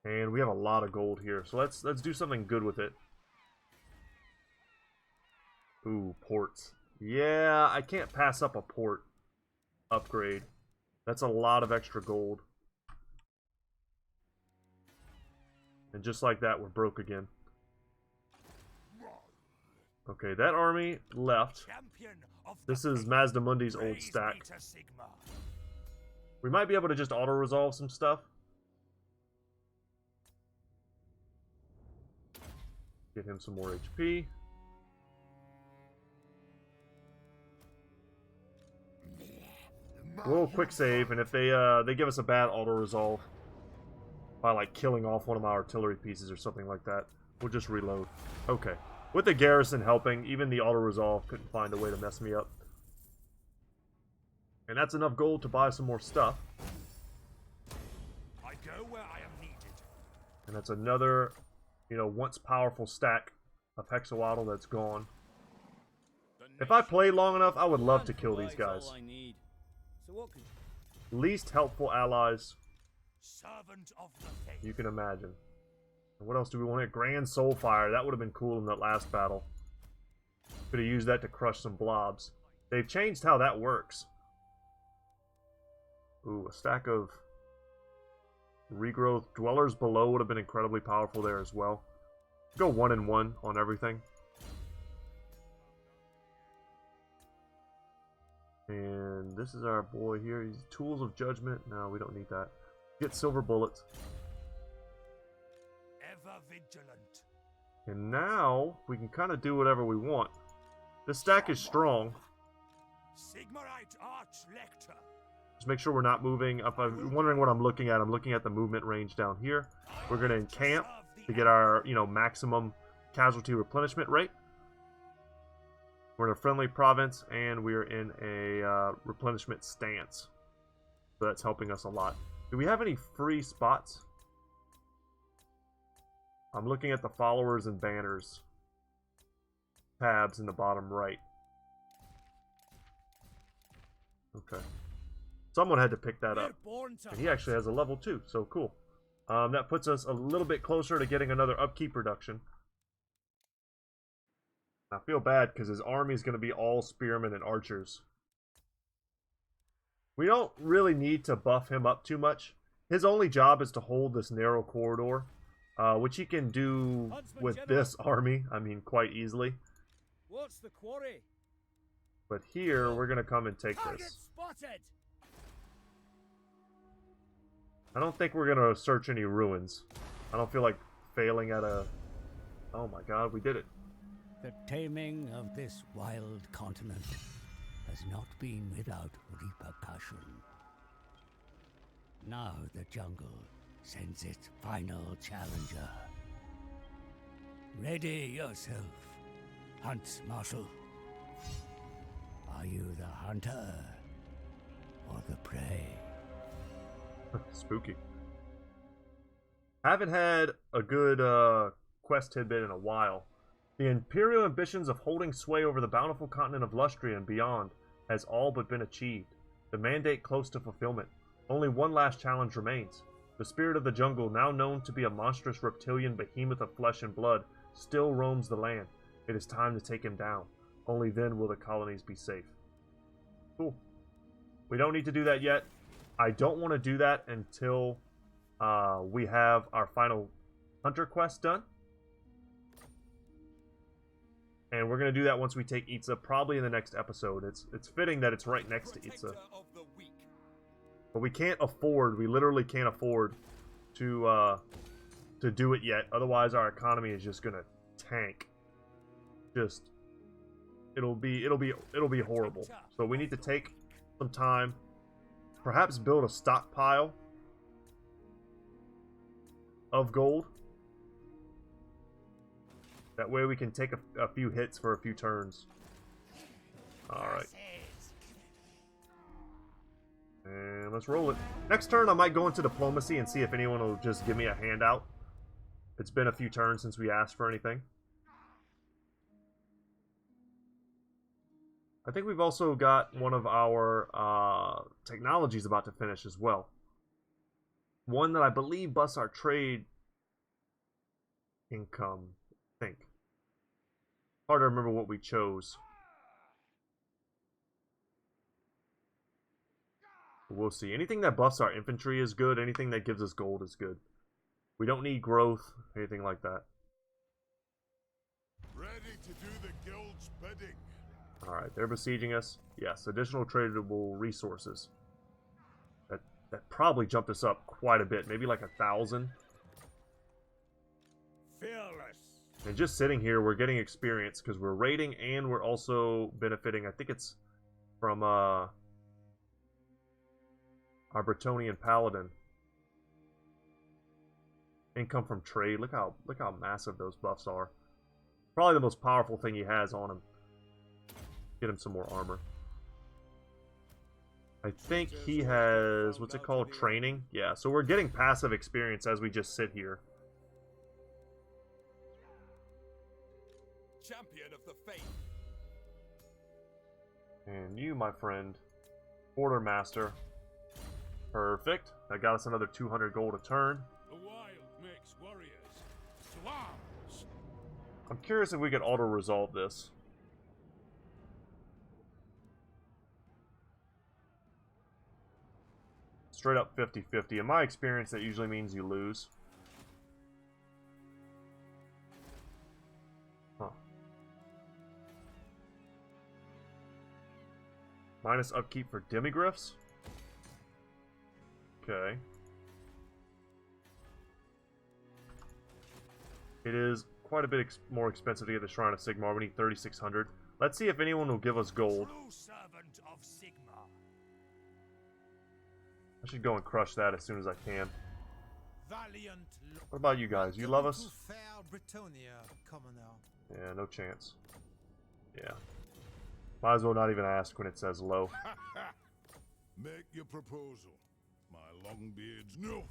Speaker 1: And we have a lot of gold here, so let's do something good with it. Ooh, ports. Yeah, I can't pass up a port upgrade. That's a lot of extra gold. And just like that, we're broke again. Okay, that army left. This is Mazdamundi's old stack. We might be able to just auto-resolve some stuff. Get him some more HP. A little quick save, and if they give us a bad auto-resolve by like killing off one of my artillery pieces or something like that, we'll just reload. Okay. With the garrison helping, even the auto-resolve couldn't find a way to mess me up. And that's enough gold to buy some more stuff.
Speaker 2: I go where I am needed.
Speaker 1: And that's another, you know, once powerful stack of Hexawaddle that's gone. If I played long enough, I would love to kill these guys. Least helpful allies
Speaker 2: Servant of the faith.
Speaker 1: you can imagine. And what else do we want here? Grand Soulfire. That would have been cool in that last battle. Could have used that to crush some blobs. They've changed how that works. Ooh, a stack of regrowth. Dwellers below would have been incredibly powerful there as well. Go 1 and 1 on everything. And this is our boy here. He's Tools of Judgment. No, we don't need that. Get silver bullets.
Speaker 2: Ever vigilant.
Speaker 1: And now we can kind of do whatever we want. This stack is strong.
Speaker 2: Sigmarite Archlector.
Speaker 1: Just make sure we're not moving. If I'm wondering what I'm looking at the movement range down here. We're going to encamp to get our, you know, maximum casualty replenishment rate. We're in a friendly province, and we're in a replenishment stance. So that's helping us a lot. Do we have any free spots? I'm looking at the followers and banners tabs in the bottom right. Okay. Someone had to pick that up. And he actually has a level 2, so cool. That puts us a little bit closer to getting another upkeep reduction. I feel bad because his army is going to be all spearmen and archers. We don't really need to buff him up too much. His only job is to hold this narrow corridor, which he can do with this army, I mean, quite easily.
Speaker 5: What's the quarry?
Speaker 1: But here, we're going to come and take this.
Speaker 5: Spotted.
Speaker 1: I don't think we're going to search any ruins. I don't feel like failing at a... Oh my god, we did it.
Speaker 6: The taming of this wild continent has not been without repercussion. Now the jungle sends its final challenger. Ready yourself, Hunts Marshal. Are you the hunter or the prey?
Speaker 1: Spooky. Haven't had a good quest tidbit in a while. The imperial ambitions of holding sway over the bountiful continent of Lustria and beyond has all but been achieved. The mandate close to fulfillment. Only one last challenge remains. The spirit of the jungle, now known to be a monstrous reptilian behemoth of flesh and blood, still roams the land. It is time to take him down. Only then will the colonies be safe. Cool. We don't need to do that yet. I don't want to do that until we have our final hunter quest done. And we're going to do that once we take Itza, probably in the next episode. It's fitting that it's right next to Itza. But we can't afford, we literally can't afford to do it yet. Otherwise our economy is just going to tank. Just it'll be horrible. So we need to take some time, perhaps build a stockpile of gold. That way we can take a few hits for a few turns. Alright. And let's roll it. Next turn I might go into diplomacy and see if anyone will just give me a handout. It's been a few turns since we asked for anything. I think we've also got one of our technologies about to finish as well. One that I believe busts our trade income, I think. Hard to remember what we chose. We'll see. Anything that buffs our infantry is good. Anything that gives us gold is good. We don't need growth, anything like that.
Speaker 2: Ready to do the guild's bidding.
Speaker 1: Alright, they're besieging us. Yes, additional tradable resources. That probably jumped us up quite a bit. Maybe like 1,000.
Speaker 2: Fearless.
Speaker 1: And just sitting here, we're getting experience because we're raiding and we're also benefiting. I think it's from our Bretonnian Paladin. Income from trade. Look how massive those buffs are. Probably the most powerful thing he has on him. Get him some more armor. I think he has, what's it called? Training? Yeah, so we're getting passive experience as we just sit here.
Speaker 3: Champion of the faith.
Speaker 1: And you, my friend, Quartermaster. Perfect. That got us another 200 gold a turn.
Speaker 2: The wild makes warriors. To arms.
Speaker 1: I'm curious if we could auto-resolve this. Straight up 50-50. In my experience, that usually means you lose. Huh. Minus upkeep for demigryphs? Okay. It is quite a bit more expensive to get the Shrine of Sigmar. We need 3,600. Let's see if anyone will give us gold.
Speaker 2: True servant of Sigmar.
Speaker 1: I should go and crush that as soon as I can.
Speaker 2: Valiant.
Speaker 1: What about you guys? You love us?
Speaker 7: Fair Bretonnia, commoner.
Speaker 1: Yeah, no chance. Yeah. Might as well not even ask when it says low.
Speaker 2: Make your proposal. My Longbeard's no.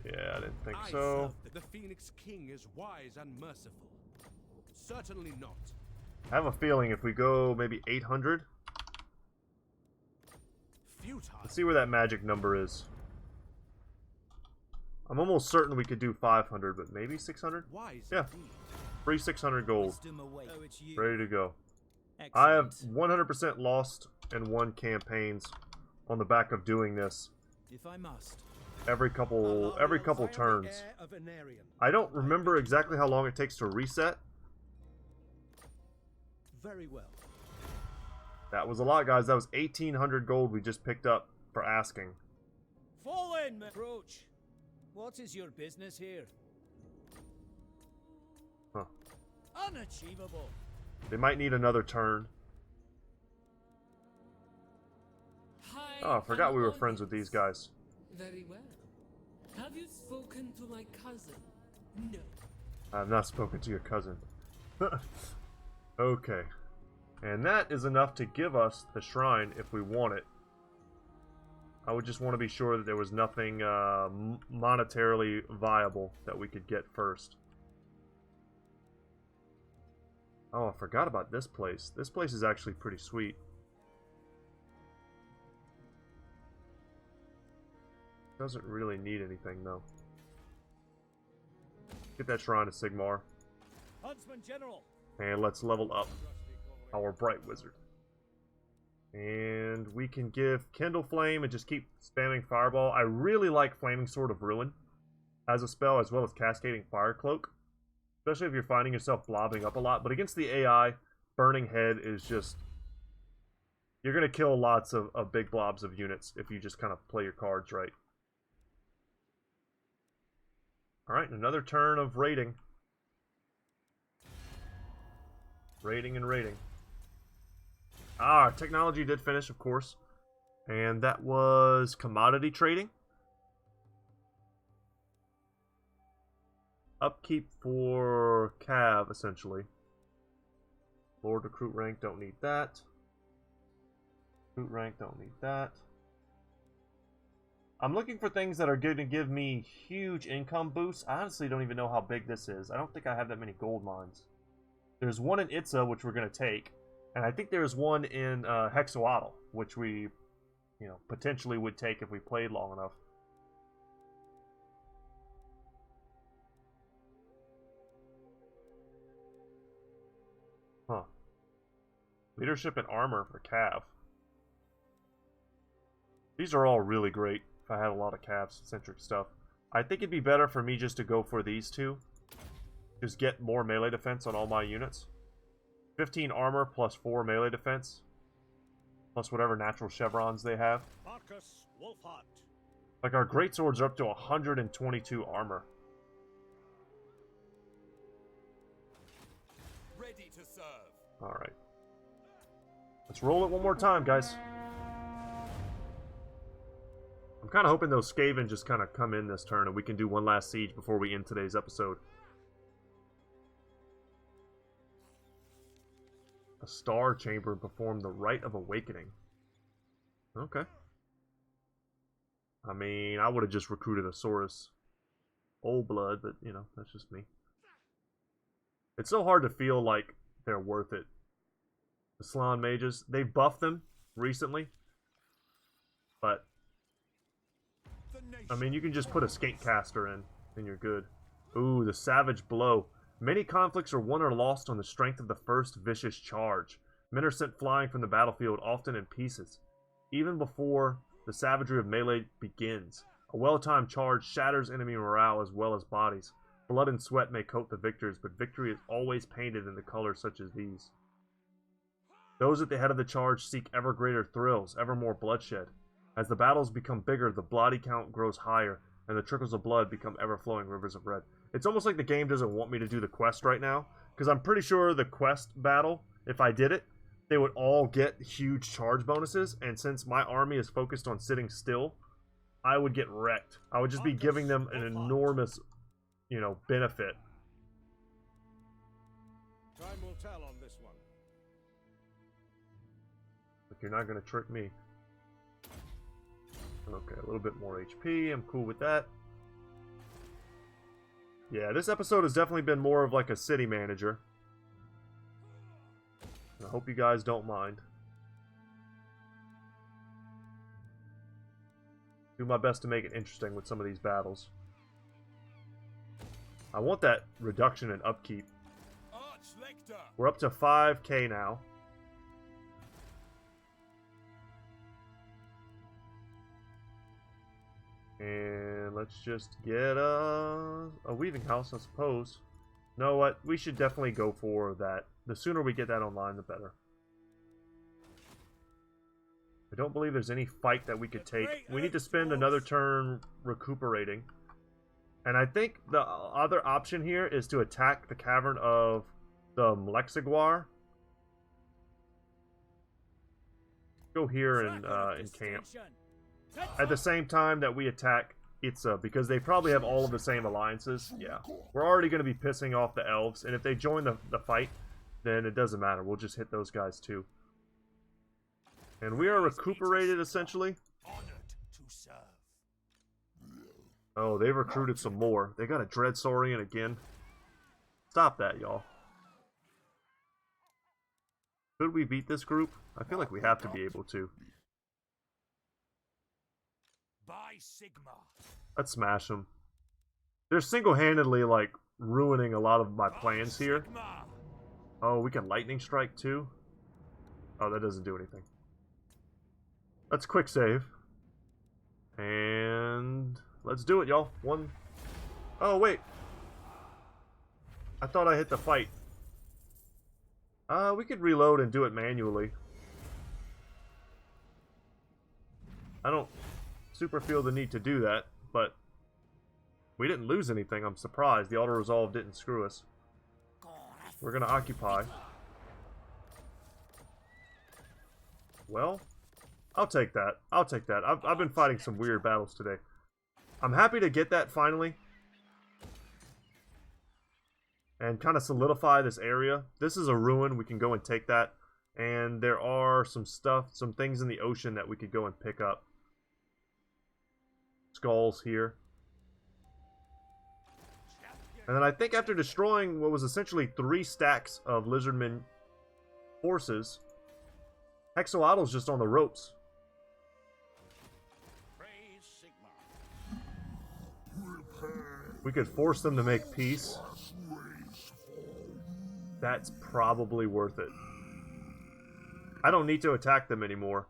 Speaker 1: Yeah, I didn't think
Speaker 8: I
Speaker 1: so.
Speaker 8: serve the Phoenix King is wise and merciful. Certainly not.
Speaker 1: I have a feeling if we go maybe 800,
Speaker 8: Futile.
Speaker 1: let's see where that magic number is. I'm almost certain we could do 500, but maybe 600?
Speaker 8: Wise
Speaker 1: Yeah.
Speaker 8: indeed.
Speaker 1: Free 600 gold.
Speaker 7: Wisdom away. Oh, it's you.
Speaker 1: Ready to go.
Speaker 7: Excellent.
Speaker 1: I have 100% lost and won campaigns on the back of doing this.
Speaker 7: If I must.
Speaker 1: every couple turns. I don't remember exactly how long it takes to reset.
Speaker 5: Very well.
Speaker 1: That was a lot, guys. That was 1,800 gold we just picked up for asking.
Speaker 5: Fall in, approach. What is your business here?
Speaker 1: Huh.
Speaker 5: Unachievable.
Speaker 1: They might need another turn. Oh, I forgot we were friends with these guys.
Speaker 9: Very well. Have you spoken to my cousin? No.
Speaker 1: I've not spoken to your cousin. Okay. And that is enough to give us the shrine if we want it. I would just want to be sure that there was nothing monetarily viable that we could get first. Oh, I forgot about this place. This place is actually pretty sweet. Doesn't really need anything, though. Get that shrine to Sigmar.
Speaker 5: Huntsman General.
Speaker 1: And let's level up our Bright Wizard. And we can give Kindle Flame and just keep spamming Fireball. I really like Flaming Sword of Ruin as a spell, as well as Cascading Fire Cloak. Especially if you're finding yourself blobbing up a lot. But against the AI, Burning Head is just... You're going to kill lots of big blobs of units if you just kind of play your cards right. Alright, another turn of raiding. Raiding and raiding. Ah, technology did finish, of course. And that was commodity trading. Upkeep for Cav, essentially. Lord recruit rank, don't need that. Recruit rank, don't need that. I'm looking for things that are going to give me huge income boosts. I honestly don't even know how big this is. I don't think I have that many gold mines. There's one in Itza, which we're going to take. And I think there's one in Hexoatl, which we, potentially would take if we played long enough. Huh. Leadership and armor for Cav. These are all really great if I had a lot of Cav-centric stuff. I think it'd be better for me just to go for these two. Just get more melee defense on all my units. 15 armor plus 4 melee defense. Plus whatever natural chevrons they have.
Speaker 5: Markus Wulfhart.
Speaker 1: Like our greatswords are up to 122 armor.
Speaker 3: Ready to serve.
Speaker 1: Alright. Let's roll it one more time, guys. I'm kind of hoping those Skaven just kind of come in this turn and we can do one last siege before we end today's episode. A star chamber performed the rite of awakening. Okay. I mean, I would have just recruited a Saurus old blood, but, that's just me. It's so hard to feel like they're worth it. The Slann mages, they buffed them recently. But, I mean, you can just put a Skink Caster in, and you're good. Ooh, the Savage Blow. Many conflicts are won or lost on the strength of the first vicious charge. Men are sent flying from the battlefield, often in pieces. Even before the savagery of melee begins, a well-timed charge shatters enemy morale as well as bodies. Blood and sweat may coat the victors, but victory is always painted in the colors such as these. Those at the head of the charge seek ever greater thrills, ever more bloodshed. As the battles become bigger, the bloody count grows higher, and the trickles of blood become ever-flowing rivers of red. It's almost like the game doesn't want me to do the quest right now, because I'm pretty sure the quest battle, if I did it, they would all get huge charge bonuses, and since my army is focused on sitting still, I would get wrecked. I would just be giving them an enormous, benefit.
Speaker 2: Time will tell on this one.
Speaker 1: But you're not going to trick me. Okay, a little bit more HP. I'm cool with that. Yeah, this episode has definitely been more of like a city manager. I hope you guys don't mind. Do my best to make it interesting with some of these battles. I want that reduction in upkeep. We're up to 5k now. And Let's just get a weaving house, I suppose. Know what? We should definitely go for that. The sooner we get that online, the better. I don't believe there's any fight that we could take. We need to spend another turn recuperating. And I think the other option here is to attack the Cavern of the Mlexiguar. Go here and camp. At the same time that we attack Itza, because they probably have all of the same alliances. Yeah. We're already going to be pissing off the elves, and if they join the fight, then it doesn't matter. We'll just hit those guys too. And we are recuperated, essentially. Oh, they've recruited some more. They got a Dreadsaurian again. Stop that, y'all. Could we beat this group? I feel like we have to be able to. Let's smash them. They're single-handedly, like, ruining a lot of my plans here. Oh, we can lightning strike too? Oh, that doesn't do anything. Let's quick save. And let's do it, y'all. One. Oh, wait. I thought I hit the fight. We could reload and do it manually. I don't super feel the need to do that, but we didn't lose anything. I'm surprised. The auto-resolve didn't screw us. We're going to occupy. Well, I'll take that. I'll take that. I've been fighting some weird battles today. I'm happy to get that finally. And kind of solidify this area. This is a ruin. We can go and take that. And there are some things in the ocean that we could go and pick up. Skulls here. And then I think after destroying what was essentially 3 stacks of Lizardmen forces, Hexoatl's just on the ropes. We could force them to make peace. That's probably worth it. I don't need to attack them anymore.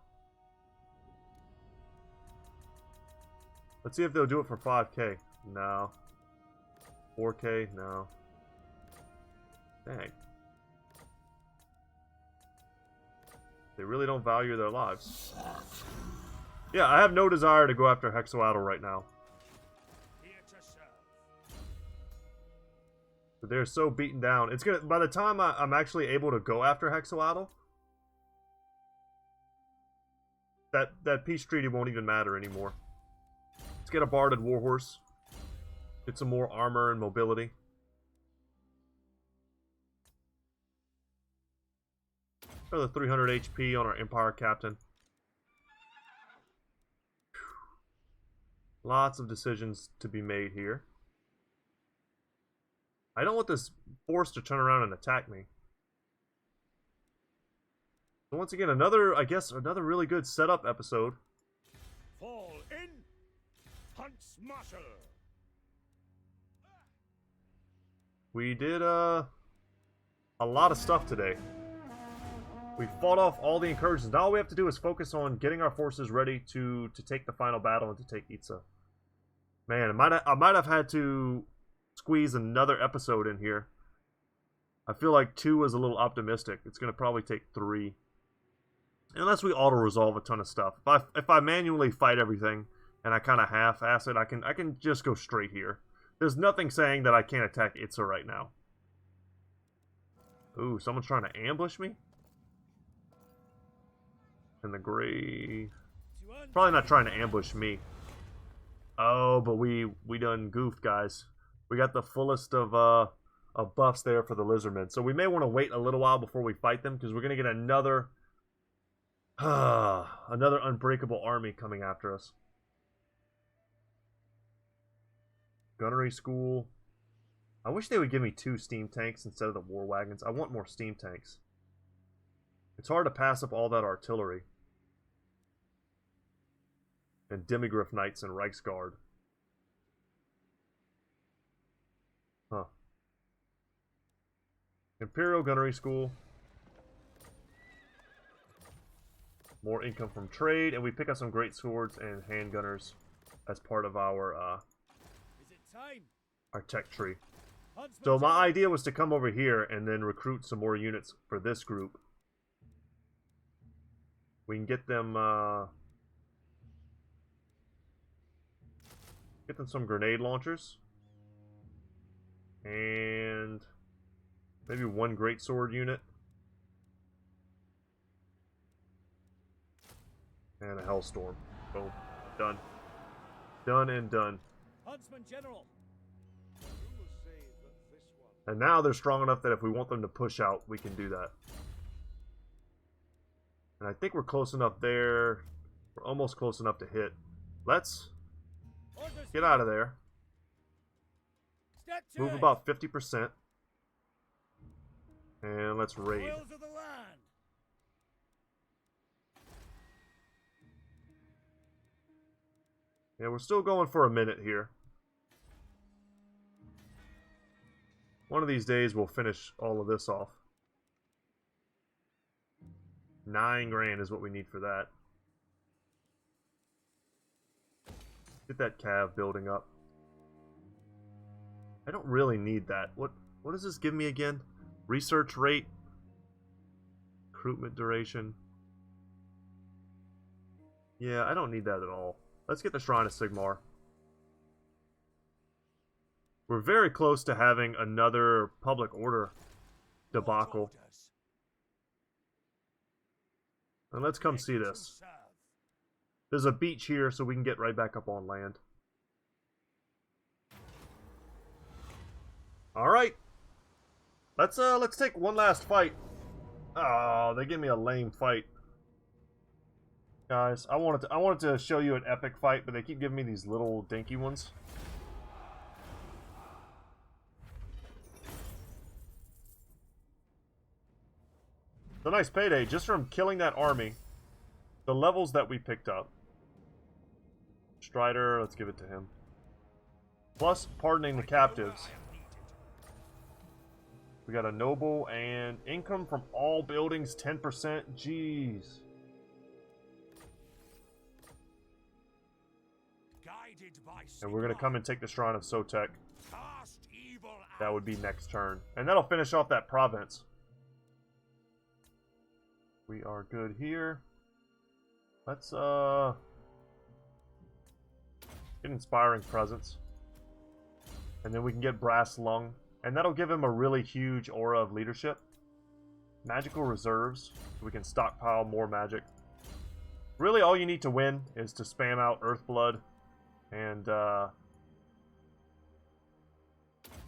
Speaker 1: Let's see if they'll do it for 5k. No. 4k? No. Dang. They really don't value their lives. Yeah, I have no desire to go after Hexoatl right now. But they're so beaten down. It's gonna, by the time I'm actually able to go after Hexoatl, that peace treaty won't even matter anymore. Let's get a Barded Warhorse. Get some more armor and mobility. Another 300 HP on our Empire Captain. Whew. Lots of decisions to be made here. I don't want this force to turn around and attack me. So once again, I guess another really good setup episode.
Speaker 2: Fall in, hunt smasher.
Speaker 1: We did a lot of stuff today. We fought off all the incursions. Now all we have to do is focus on getting our forces ready to take the final battle and to take Itza. Man, I might have had to squeeze another episode in here. I feel like 2 is a little optimistic. It's going to probably take 3. Unless we auto-resolve a ton of stuff. If I manually fight everything and I kind of half-ass it, I can just go straight here. There's nothing saying that I can't attack Itza right now. Ooh, someone's trying to ambush me? In the gray... Probably not trying to ambush me. Oh, but we done goofed, guys. We got the fullest of buffs there for the Lizardmen. So we may want to wait a little while before we fight them, because we're going to get another... another unbreakable army coming after us. Gunnery School. I wish they would give me 2 steam tanks instead of the war wagons. I want more steam tanks. It's hard to pass up all that artillery. And Demigryph Knights and Reichsguard. Huh. Imperial Gunnery School. More income from trade, and we pick up some great swords and handgunners as part of our
Speaker 5: time.
Speaker 1: our tech tree.
Speaker 5: Huntsman
Speaker 1: So my
Speaker 5: General.
Speaker 1: idea was to come over here and then recruit some more units for this group. We can get them some grenade launchers. And maybe one greatsword unit. And a hellstorm. Boom. Done. Done and done.
Speaker 5: Huntsman General.
Speaker 1: And now they're strong enough that if we want them to push out, we can do that. And I think we're close enough there. We're almost close enough to hit. Let's
Speaker 5: Orders
Speaker 1: get out of there.
Speaker 5: Step to
Speaker 1: Move
Speaker 5: it.
Speaker 1: about 50%. And let's raid.
Speaker 5: Spoils of the land.
Speaker 1: Yeah, we're still going for a minute here. One of these days we'll finish all of this off. 9 grand is what we need for that. Get that cav building up. I don't really need that. What does this give me again? Research rate. Recruitment duration. Yeah, I don't need that at all. Let's get the Shrine of Sigmar. We're very close to having another public order debacle.
Speaker 2: Orders.
Speaker 1: And let's come see
Speaker 2: Ready to
Speaker 1: this.
Speaker 2: serve.
Speaker 1: There's a beach here, so we can get right back up on land. Alright. Let's take one last fight. Oh, they give me a lame fight. Guys, I wanted to show you an epic fight, but they keep giving me these little dinky ones. It's a nice payday just from killing that army. The levels that we picked up. Strider, let's give it to him. Plus pardoning the captives. We got a noble and income from all buildings 10%. Jeez.
Speaker 2: Guided by
Speaker 1: And we're gonna come and take the Shrine of Sotek.
Speaker 2: Cast evil out.
Speaker 1: That would be next turn. And that'll finish off that province. We are good here. Let's get Inspiring Presence. And then we can get Brass Lung. And that'll give him a really huge aura of leadership. Magical Reserves. So we can stockpile more magic. Really all you need to win is to spam out Earthblood and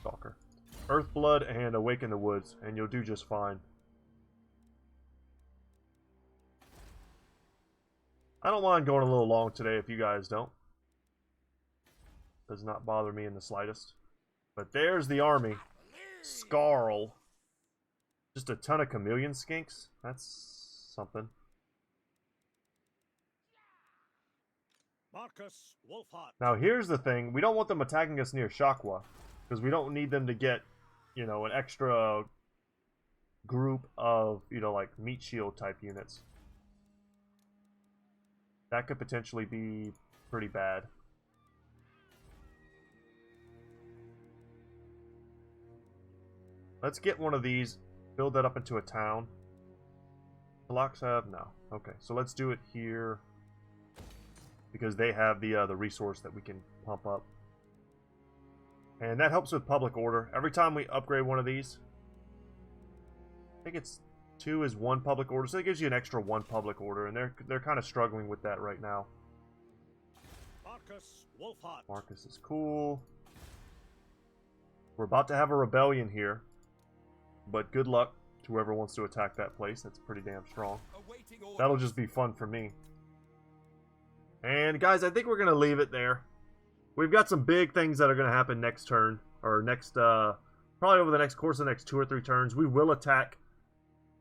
Speaker 1: Stalker. Earthblood and Awaken the Woods, and you'll do just fine. I don't mind going a little long today if you guys don't. Does not bother me in the slightest. But there's the army. Scarl. Just a ton of chameleon skinks. That's something.
Speaker 5: Markus Wulfhart.
Speaker 1: Now here's the thing. We don't want them attacking us near Shakwa. Because we don't need them to get, you know, an extra group of, you know, like meat shield type units. That could potentially be pretty bad. Let's get one of these, build that up into a town. Blocks have no. Okay, so let's do it here because they have the resource that we can pump up, and that helps with public order. Every time we upgrade one of these, I think it's 2 is 1 public order, so it gives you an extra 1 public order, and they're kind of struggling with that right now.
Speaker 5: Markus Wulfhart.
Speaker 1: Marcus is cool. We're about to have a rebellion here, but good luck to whoever wants to attack that place. That's pretty damn strong.
Speaker 3: Awaiting orders.
Speaker 1: That'll just be fun for me. And guys, I think we're going to leave it there. We've got some big things that are going to happen next turn, or next, probably over the next course of the next 2 or 3 turns. We will attack.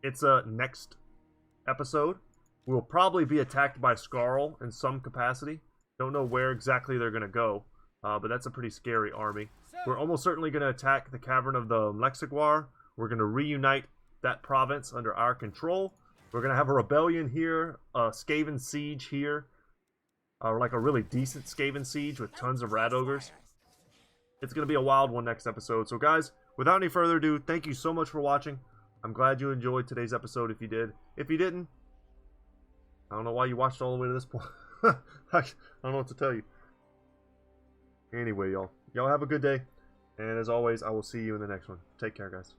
Speaker 1: It's a next episode. We will probably be attacked by Scarl in some capacity. Don't know where exactly they're going to go, but that's a pretty scary army. We're almost certainly going to attack the Cavern of the Lexiguar. We're going to reunite that province under our control. We're going to have a rebellion here, a Skaven siege here, like a really decent Skaven siege with tons of rat ogres. It's going to be a wild one next episode. So guys, without any further ado, thank you so much for watching. I'm glad you enjoyed today's episode if you did. If you didn't, I don't know why you watched all the way to this point. I don't know what to tell you. Anyway, y'all have a good day. And as always, I will see you in the next one. Take care, guys.